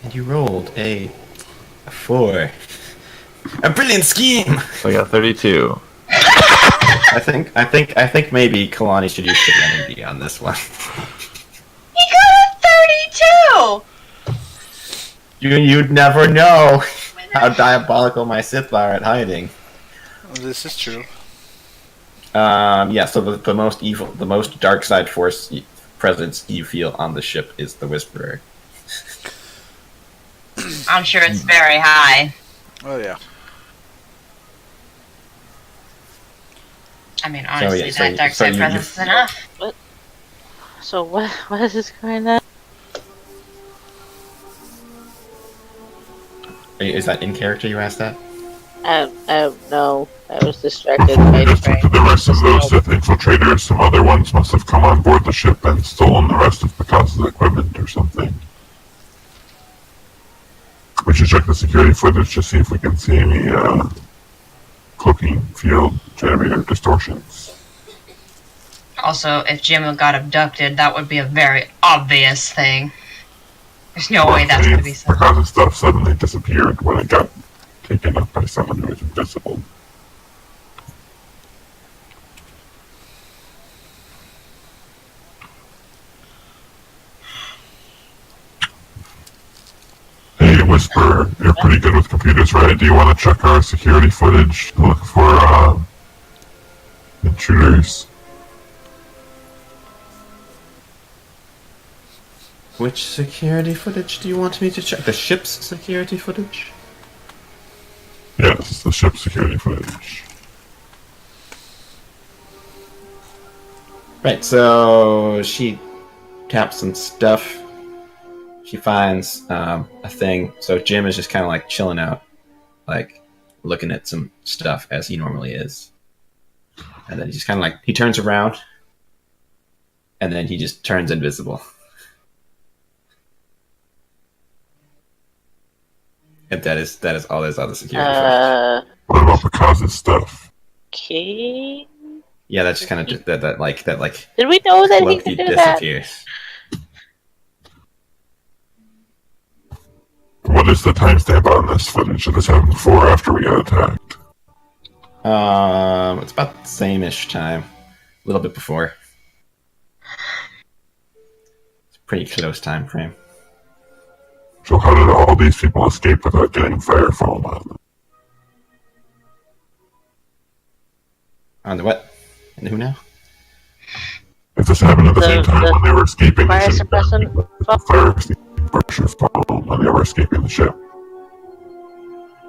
And you rolled a 4. A brilliant scheme. So I got 32. I think maybe Kalani should use Serenity on this one. He got a 32! You'd never know how diabolical my Sith are at hiding. Well, this is true. Yeah. So the most evil, the most dark side Force presence you feel on the ship is the Whisperer. I'm sure it's very high. Oh yeah. I mean, honestly, So that dark side presence is enough. So what is this going on? Is that in character? You asked that? No. I was distracted by Just to the rest of those Sith infiltrators, some other ones must have come on board the ship and stolen the rest of Picasso's equipment or something. We should check the security footage to see if we can see any cloaking field generator distortions. Also, if Jim got abducted, that would be a very obvious thing. There's no way that's going to be so. Picasso's stuff suddenly disappeared when it got taken up by someone who was invisible. Hey, Whisper, you're pretty good with computers, right? Do you want to check our security footage to look for intruders? Which security footage do you want me to check? The ship's security footage? Yes, the ship security footage. Right, so she taps some stuff. She finds a thing. So Jim is just kind of like chilling out, like looking at some stuff as he normally is. And then he just kind of like, he turns around, and then he just turns invisible. And that is all there's on the security footage. What about Picasso's stuff? Okay. Yeah, that's kind of just that Did we know that he float could feed do that? disappears. What is the timestamp on this footage? Did this happen before or after we got attacked? It's about the same-ish time. A little bit before. It's a pretty close time frame. So how did all these people escape without getting fire falling on them? On the what? And who now? If this happened at the same time the when they were escaping, fire they shouldn't suppressant have fire extinguishers fall when they were escaping the ship.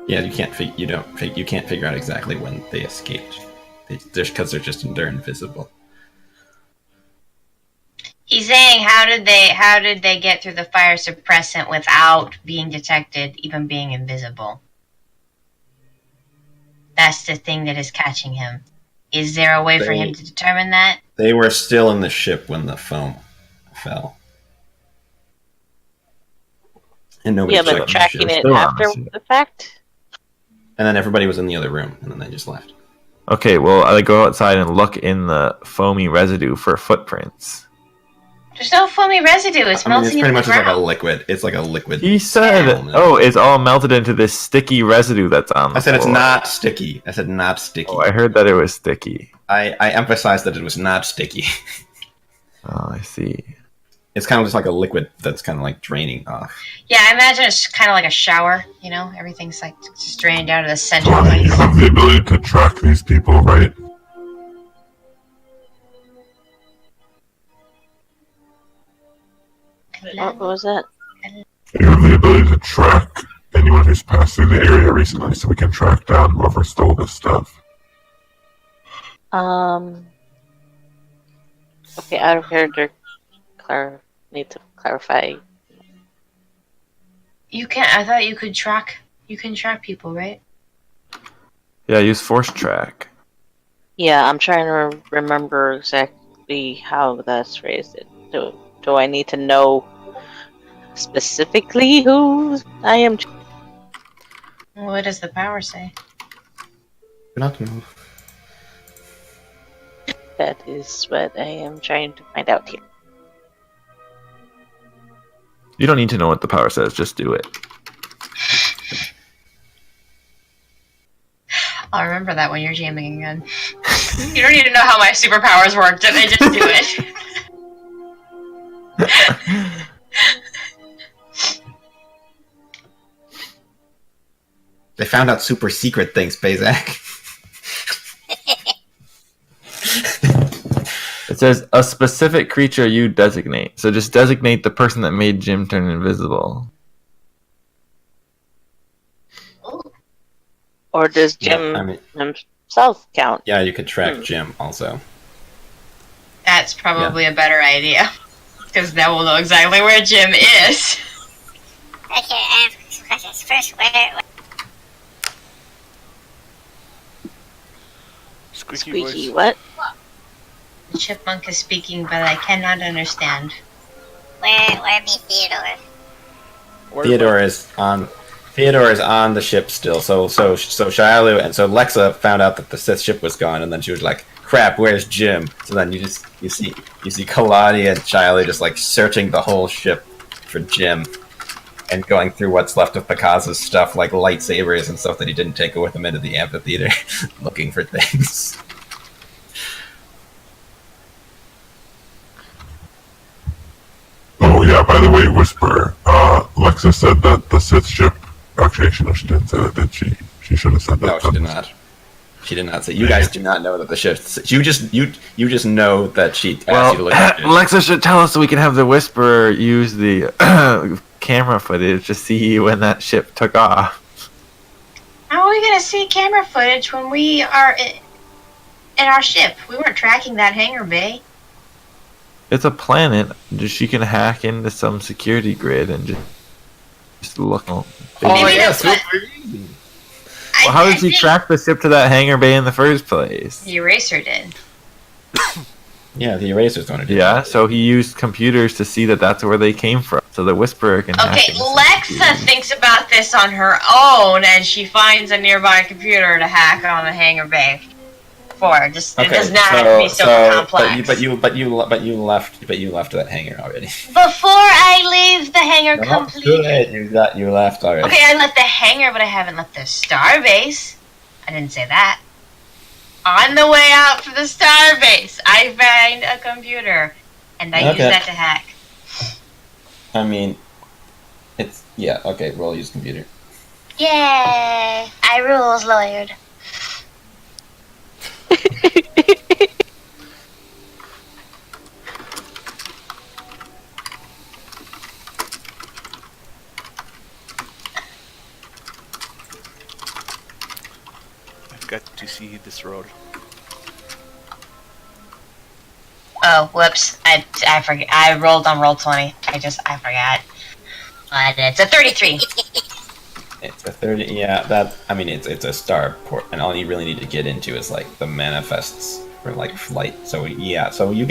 Yeah, you can't figure out exactly when they escaped. Because they're invisible. He's saying, how did they get through the fire suppressant without being detected, even being invisible? That's the thing that is catching him. Is there a way for him to determine that? They were still in the ship when the foam fell. And nobody Yeah, but checked tracking the ship. it after the fact? And then everybody was in the other room, and then they just left. Okay, well, I go outside and look in the foamy residue for footprints. There's no foamy residue. It's melting it's pretty into much the just like a ground. liquid. It's like a liquid. He said, it's all melted into this sticky residue that's on the I said it's floor. not sticky. I said not sticky. Oh, I heard that it was sticky. I emphasized that it was not sticky. Oh, I see. It's kind of just like a liquid that's kind of like draining off. Yeah, I imagine it's kind of like a shower. You know, everything's like just draining down to the center. Tony, you have the ability to track these people, right? What was that? You have the ability to track anyone who's passed through the area recently, so we can track down whoever stole this stuff. Okay, out of character. Need to clarify. You can't. I thought you could track. You can track people, right? Yeah, use force track. Yeah, I'm trying to remember exactly how that's phrased. Do I need to know specifically who I am? What does the power say? Not to move. That is what I am trying to find out here. You don't need to know what the power says, just do it. I'll remember that when you're jamming again. You don't need to know how my superpowers work. They just do it. They found out super secret things, Bazak. It says a specific creature you designate. So just designate the person that made Jim turn invisible. Or does Jim himself count? Yeah, you could track Jim also. That's probably a better idea. Because now we'll know exactly where Jim is. Okay, I have some questions. First, where Squeaky, what? The chipmunk is speaking, but I cannot understand. be Theodore? Theodore is on the ship still. So Shialu and so Lexa found out that the Sith ship was gone, and then she was like, "Crap, where's Jim?" So then you see Kalani and Shialu just like searching the whole ship for Jim, and going through what's left of Picasso's stuff, like lightsabers and stuff that he didn't take with him into the amphitheater, looking for things. Oh yeah, by the way, Whisper, Lexa said that the Sith ship, actually she didn't say that, did she? She should have said that. No, she did not. She did not say. You guys do not know that the ship. You just know that she asked you to look at it. Lexa should tell us so we can have the Whisperer use the camera footage to see when that ship took off. How are we going to see camera footage when we are in our ship? We weren't tracking that hangar bay. It's a planet. She can hack into some security grid and just look. Maybe yes. that's what, Well, how did he track the ship to that hangar bay in the first place? The eraser did. Yeah, the eraser's going to do Yeah, that. so he used computers to see that that's where they came from, so the Whisperer can hack Okay, into Lexa computers. thinks about this on her own, and she finds a nearby computer to hack on the hangar bay. It does not have to be so complex. But you left that hangar already. Before I leave the hangar completely. You left already. Okay, I left the hangar, but I haven't left the starbase. I didn't say that. On the way out for the starbase, I find a computer, and I use that to hack. I mean, we'll use computer. Yay! I rules, lawyered. I've got to see this road. Oh, whoops! I forget. I rolled on roll 20. I forgot. But it's a 33. It's a 30. Yeah, it's a star port, and all you really need to get into is like the manifests for like flight. So so you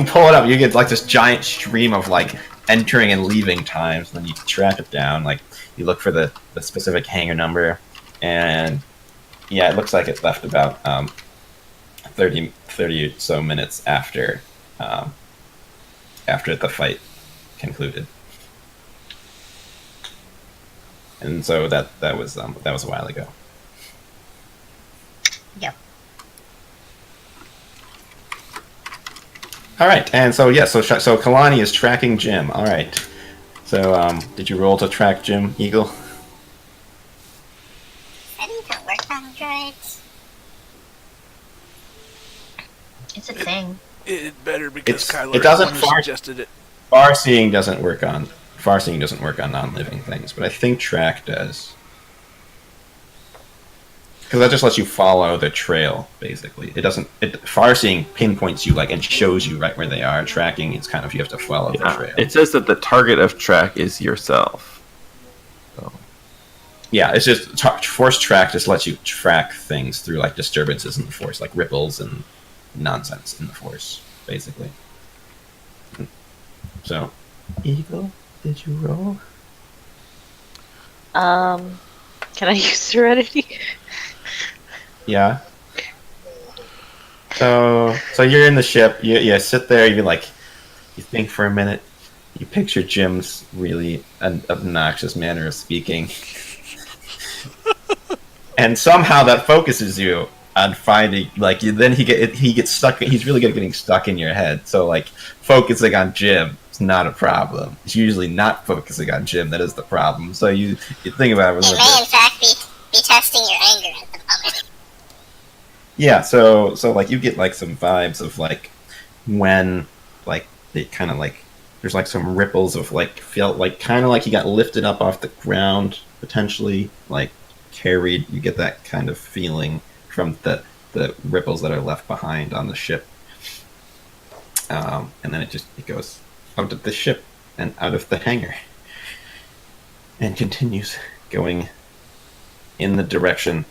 pull it up, you get like this giant stream of like entering and leaving times, and then you track it down. Like you look for the specific hangar number, and it looks like it left about 30 or so minutes after the fight concluded. And so that was a while ago. Yep. All right, and so so Kalani is tracking Jim. All right. So did you roll to track Jim, Eagle? That doesn't work on droids. It's a thing. It better because Kyler doesn't suggested it. Far-seeing doesn't work on non-living things, but I think track does. Because that just lets you follow the trail, basically. Far-seeing pinpoints you and shows you right where they are. Tracking, it's kind of you have to follow the trail. It says that the target of track is yourself. So. Yeah, it's just force track just lets you track things through disturbances in the force, like ripples and nonsense in the force, basically. So, Eagle, did you roll? Can I use Serenity? Yeah. So you're in the ship. You sit there. You think for a minute. You picture Jim's really obnoxious manner of speaking, and somehow that focuses you on finding Then he gets stuck. He's really good at getting stuck in your head. So focusing on Jim is not a problem. It's usually not focusing on Jim that is the problem. So you think about it a little bit. It may in fact be testing your anger at the moment. Yeah, so you get some vibes of when they kind of there's some ripples of felt kind of he got lifted up off the ground, potentially carried. You get that kind of feeling from the ripples that are left behind on the ship, and then it goes out of the ship and out of the hangar and continues going in the direction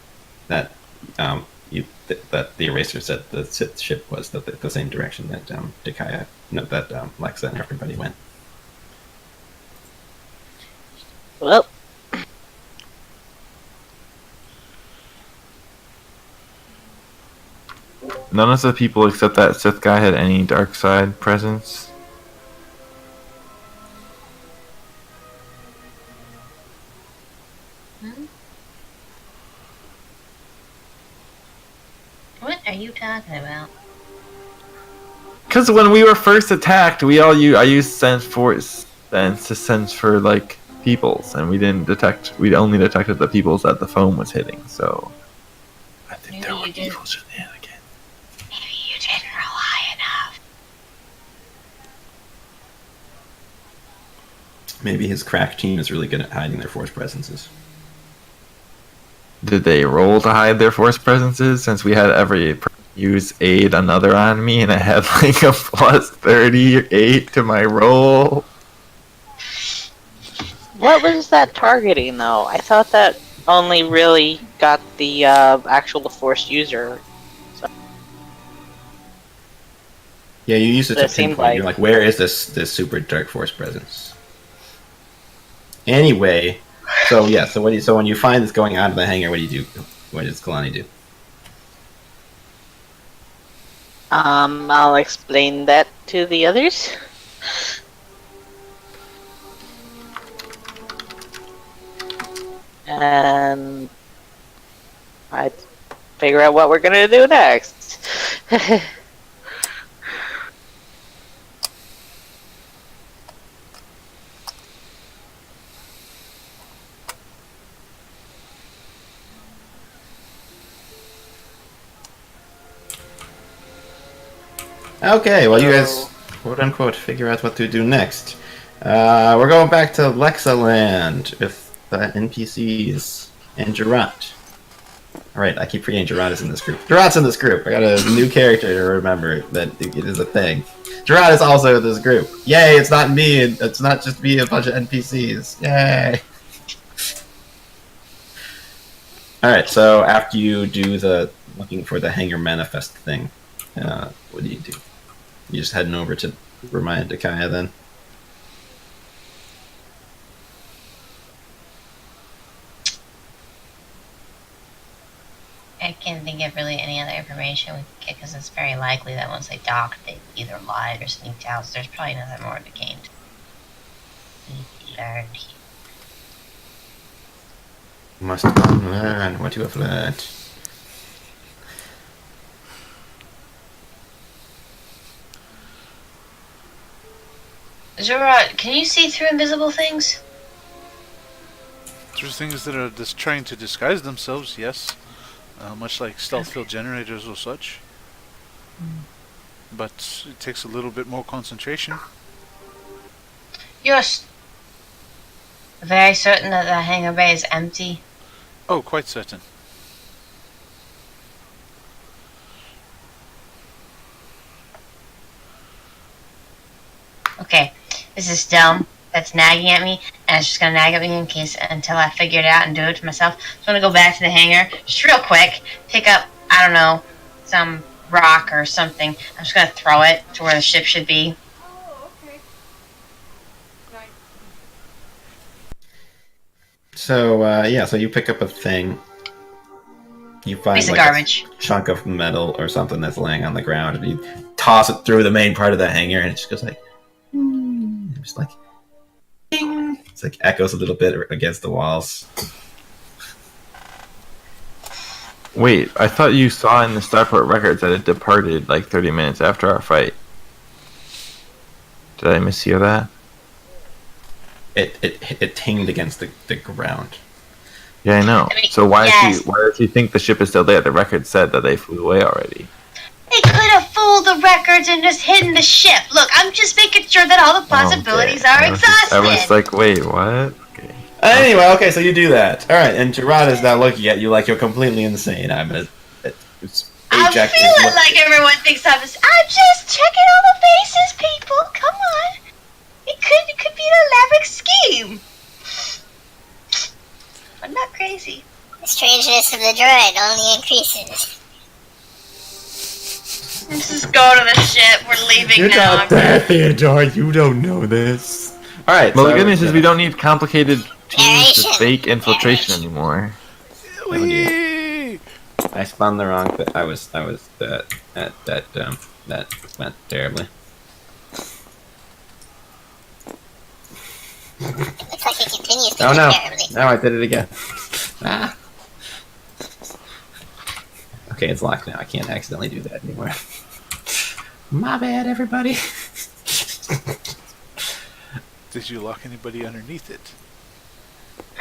that that the eraser said the Sith ship was, the same direction that Lexa and everybody went. Well, None of the people except that Sith guy had any dark side presence. What are you talking about? Because when we were first attacked, I used sense to sense for peoples, and we only detected the peoples that the foam was hitting. So I think there were evil shenanigans. Maybe you didn't rely enough. Maybe his crack team is really good at hiding their force presences. Did they roll to hide their force presences? Since we had every use aid another on me, and I had a plus 38 to my roll. what was that targeting though? I thought that only really got the actual Force user. Yeah, you use it to That seemed pinpoint. You're like, where is this super dark force presence? Anyway, so when you find this going out of the hangar, what do you do? What does Kalani do? I'll explain that to the others. And I'd figure out what we're gonna do next. Okay, well, you guys, quote unquote, figure out what to do next. We're going back to Lexaland with the NPCs and Gerard. Alright, I keep forgetting Gerard is in this group. Gerard's in this group. I got a new character to remember that it is a thing. Gerard is also in this group. Yay, it's not me. It's not just me, a bunch of NPCs. Yay. Alright, so after you do the looking for the hangar manifest thing, what do? You just heading over to remind Dakaya then? I can't think of really any other information we could get because it's very likely that once they docked, they either lied or sneaked out. So there's probably nothing more to gain. We learned here. Must unlearn what you have learned. Zora, can you see through invisible things? There's things that are just trying to disguise themselves, yes. Much like stealth field generators or such. But it takes a little bit more concentration. You're very certain that the hangar bay is empty? Oh, quite certain. Okay, this is dumb. That's nagging at me, and it's just gonna nag at me in case until I figure it out and do it to myself. So I'm gonna go back to the hangar, just real quick, pick up, I don't know, some rock or something. I'm just gonna throw it to where the ship should be. So, so you pick up a thing. You find Piece of like garbage. a chunk of metal or something that's laying on the ground, and you toss it through the main part of the hangar, and it just goes like, just like, ding. It's like echoes a little bit against the walls. Wait, I thought you saw in the Starport records that it departed like 30 minutes after our fight. Did I mishear that? It tinged against the ground. Yeah, I know. I mean, So why yes. does he think the ship is still there? The record said that they flew away already. They could have fooled the records and just hidden the ship. Look, I'm just making sure that all the possibilities are exhausted. I was like, wait, what? Okay. Anyway, okay, so you do that. Alright, and Gerard is now looking at you like you're completely insane. I'm feeling like everyone thinks I'm just checking all the faces, people. Come on. It could be an elaborate scheme. I'm not crazy. The strangeness of the droid only increases. Let's just go to the ship. We're leaving You're now. not there, Theodore. You don't know this. Alright, Well, so, the good news is yeah. we don't need complicated teams to Narration. fake infiltration anymore. Whee! I spun the wrong bit. I was that went terribly. Looks like it continues to Oh do no! terribly. No, I did it again. Ah. Okay, it's locked now. I can't accidentally do that anymore. My bad, everybody. Did you lock anybody underneath it?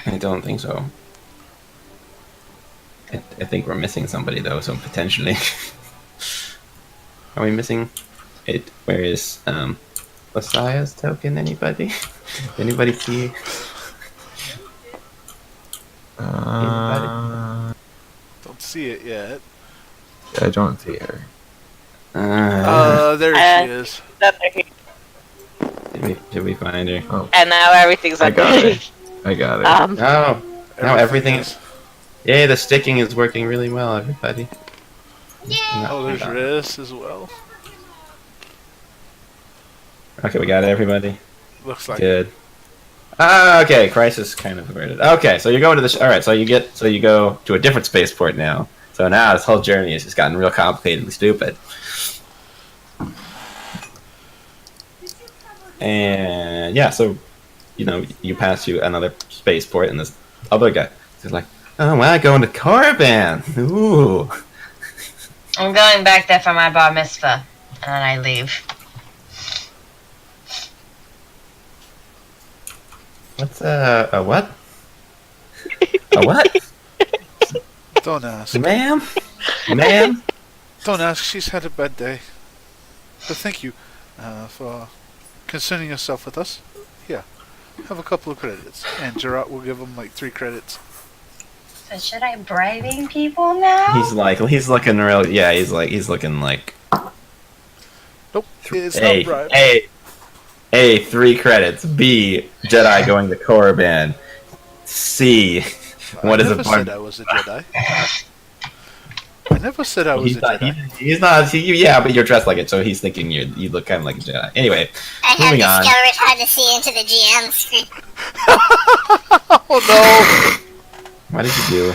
I don't think so. I think we're missing somebody though, so potentially. Are we missing it? Where is Messiah's token? Anybody? Anybody see? Don't See it yet. I don't see her. There she is. Did we find her? Oh, And now everything's I got under. it. I got it. Oh, now everything is. Yay, the sticking is working really well, everybody. Oh, there's Riss as well. Okay, we got everybody. Looks like Good. Okay, crisis kind of averted. Okay, so you're going to the. Alright, so you go to a different spaceport now. So now this whole journey has just gotten real complicated and stupid. And yeah, so you pass to another spaceport, and this other guy is like, "Oh, wow, going to Korriban. Ooh." I'm going back there for my bar mitzvah, and then I leave. What's a what? A what? Don't ask. Ma'am? Ma'am? Don't ask. She's had a bad day. But thank you for concerning yourself with us. Yeah, have a couple of credits, and Gerard will give him like 3 credits. So should I bribing people now? He's looking real. Yeah, he's looking like. Nope, it's not bribe. A, 3 credits. B, Jedi going to Korriban. C, what is I a never bar? said I was a Jedi. I never said I was a Jedi. He's not. Yeah, but you're dressed like it, so he's thinking you look kind of like a Jedi. Anyway, I have moving on. discovered how to see into the GM screen. Oh no! What did you do?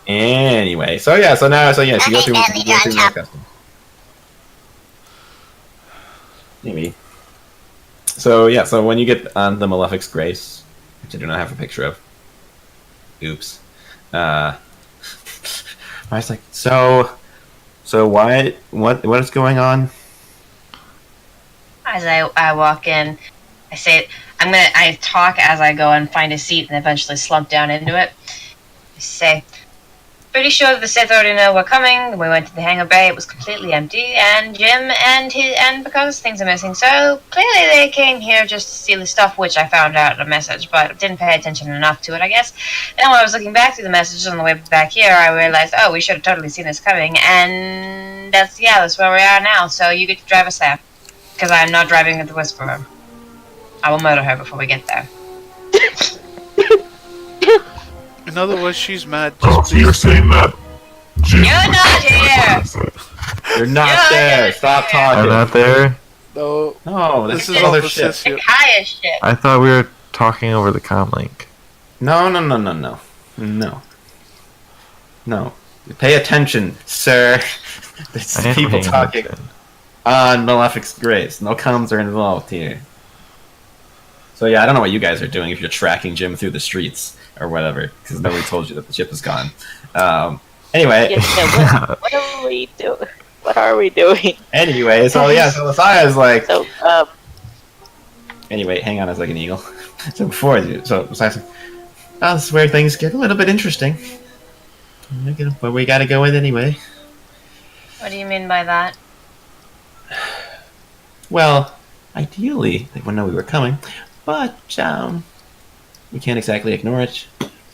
Anyway, so you go through more custom. Maybe. So when you get on the Malefic's Grace, which I do not have a picture of. Oops. I was like, so what is going on? As I walk in, I say, I talk as I go and find a seat and eventually slump down into it. I say, pretty sure that the Sith already know we're coming. We went to the hangar bay, it was completely empty, and Jim and because things are missing, so clearly they came here just to steal the stuff, which I found out in a message, but didn't pay attention enough to it, I guess. Then when I was looking back through the messages on the way back here, I realized, oh, we should have totally seen this coming, and that's where we are now, so you get to drive us there. Because I am not driving with the Whisperer. I will murder her before we get there. In other words, she's mad. Oh, so you're saying that Jim... You're not here! You're not there! Stop talking! I'm not there? No, this is all other the shit. Sith here. Kaya shit. I thought we were talking over the comm link. No. Pay attention, sir. This I is am people paying talking attention. on Malefic's Grace. No comms are involved here. So yeah, I don't know what you guys are doing if you're tracking Jim through the streets or whatever, because nobody told you that the ship is gone. Anyway. What are we doing? What are we doing? Anyway, so Messiah's like. So, Anyway, hang on a second, Eagle. Messiah's like, oh, this is where things get a little bit interesting. But we gotta go in anyway. What do you mean by that? Well, ideally, they wouldn't know we were coming, but we can't exactly ignore it,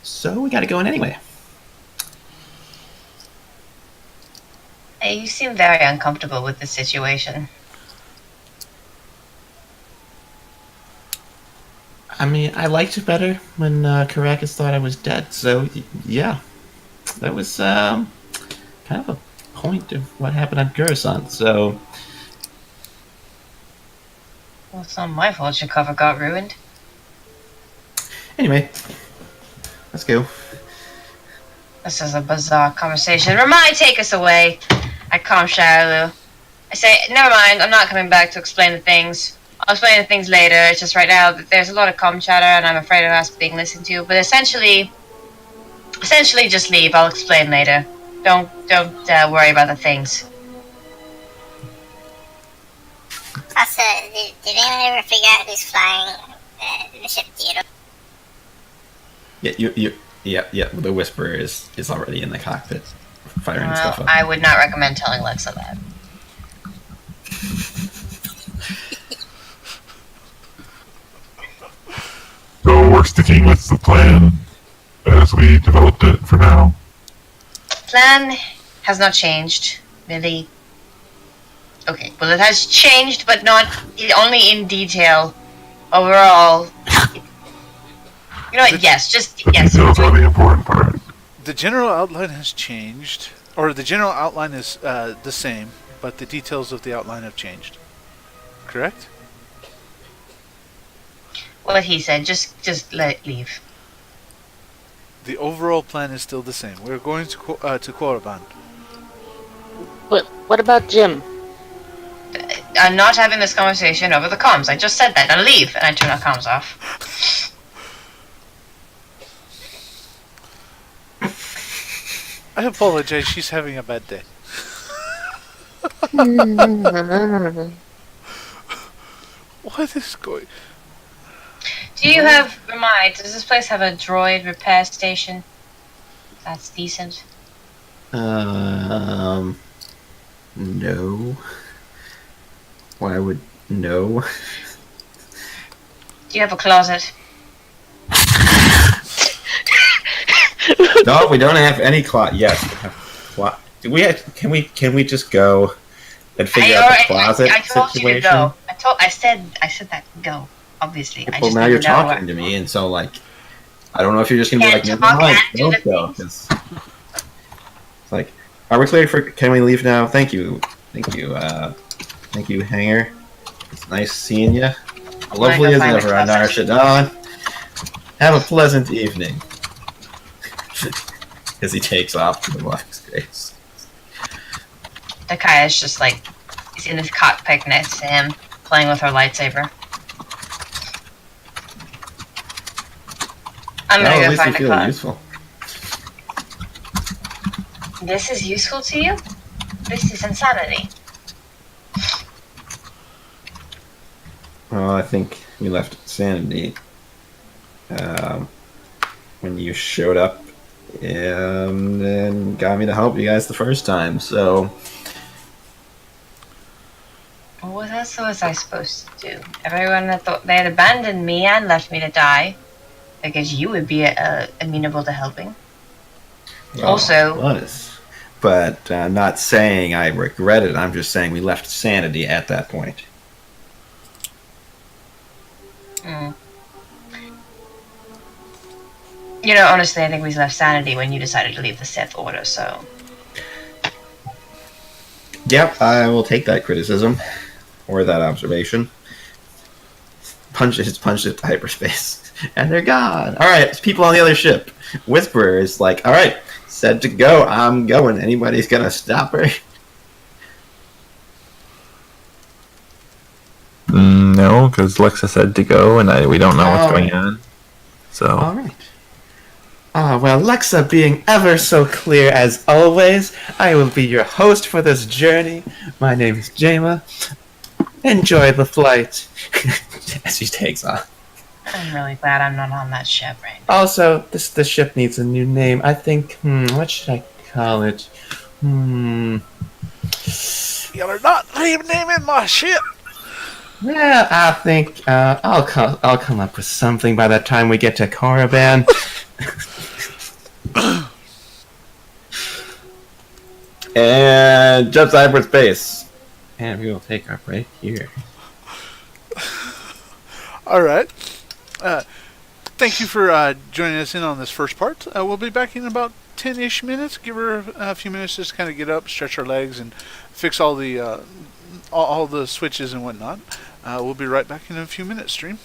so we gotta go in anyway. Hey, you seem very uncomfortable with the situation. I mean, I liked it better when Caracas thought I was dead, so yeah. That was kind of a point of what happened on Coruscant, so... Well, it's not my fault your cover got ruined. Anyway, let's go. This is a bizarre conversation. Remind, take us away. I calm Shailu. I say, never mind, I'm not coming back to explain the things. I'll explain the things later. It's just right now that there's a lot of comm chatter and I'm afraid of us being listened to. But essentially just leave. I'll explain later. Don't worry about the things. Also, did anyone ever figure out who's flying the ship theater? Yeah, the Whisperer is already in the cockpit, firing stuff up. I would not recommend telling Lexa that. So we're sticking with the plan as we developed it for now. Plan has not changed, really. Okay, well, it has changed, but not only in detail. Overall, you know what? Yes, just yes. Details are the important part. The general outline has changed, or the general outline is the same, but the details of the outline have changed. Correct? What he said. Just let it leave. The overall plan is still the same. We're going to Korriban. What about Jim? I'm not having this conversation over the comms. I just said that. Now leave, and I turn our comms off. I apologize. She's having a bad day. What is going? Do you have, remind, does this place have a droid repair station? That's decent. No. Why would no? Do you have a closet? No, we don't have any closet. Yes, we have closet. Do we? Can we just go and figure out the closet I told situation? you to go. I said that go. Obviously. I Well, just now need you're to know talking to me, and so like, I don't know if you're just gonna be like, Can't never talk mind, and do don't the go. 'Cause it's like, are we cleared for? Can we leave now? Thank you, Hanger. It's nice seeing you. Lovely as find the ever, Nar closet. Shaddaa. Have a pleasant evening. As he takes off to the black space. Dakaya's just like, he's in the cockpit next to him, playing with her lightsaber. I'm Well, gonna at go least you find a feel closet. useful. This is useful to you? This is insanity. Well, I think we left Sanity when you showed up and got me to help you guys the first time. So, What else was I supposed to do? Everyone that thought they had abandoned me and left me to die. Because you would be amenable to helping. well, Also- it was. But not saying I regret it. I'm just saying we left Sanity at that point. You know, honestly, I think we left sanity when you decided to leave the Sith Order, so... Yep, I will take that criticism or that observation. Punched it to hyperspace, and they're gone. All right, people on the other ship. Whisperer is like, all right, said to go. I'm going. Anybody's gonna stop her? No, because Lexa said to go, and we don't know what's going on. So. All right. Well, Lexa being ever so clear as always, I will be your host for this journey. My name is Jaima. Enjoy the flight. As she takes off. I'm really glad I'm not on that ship right now. Also, the ship needs a new name. I think, what should I call it? You're not renaming my ship. Well, I think I'll come up with something by the time we get to Korriban. And jumps hyperspace. And we will take our break here. All right. Thank you for joining us in on this first part. We'll be back in about 10-ish minutes. Give her a few minutes just to kind of get up, stretch her legs, and fix all the switches and whatnot. We'll be right back in a few minutes, stream.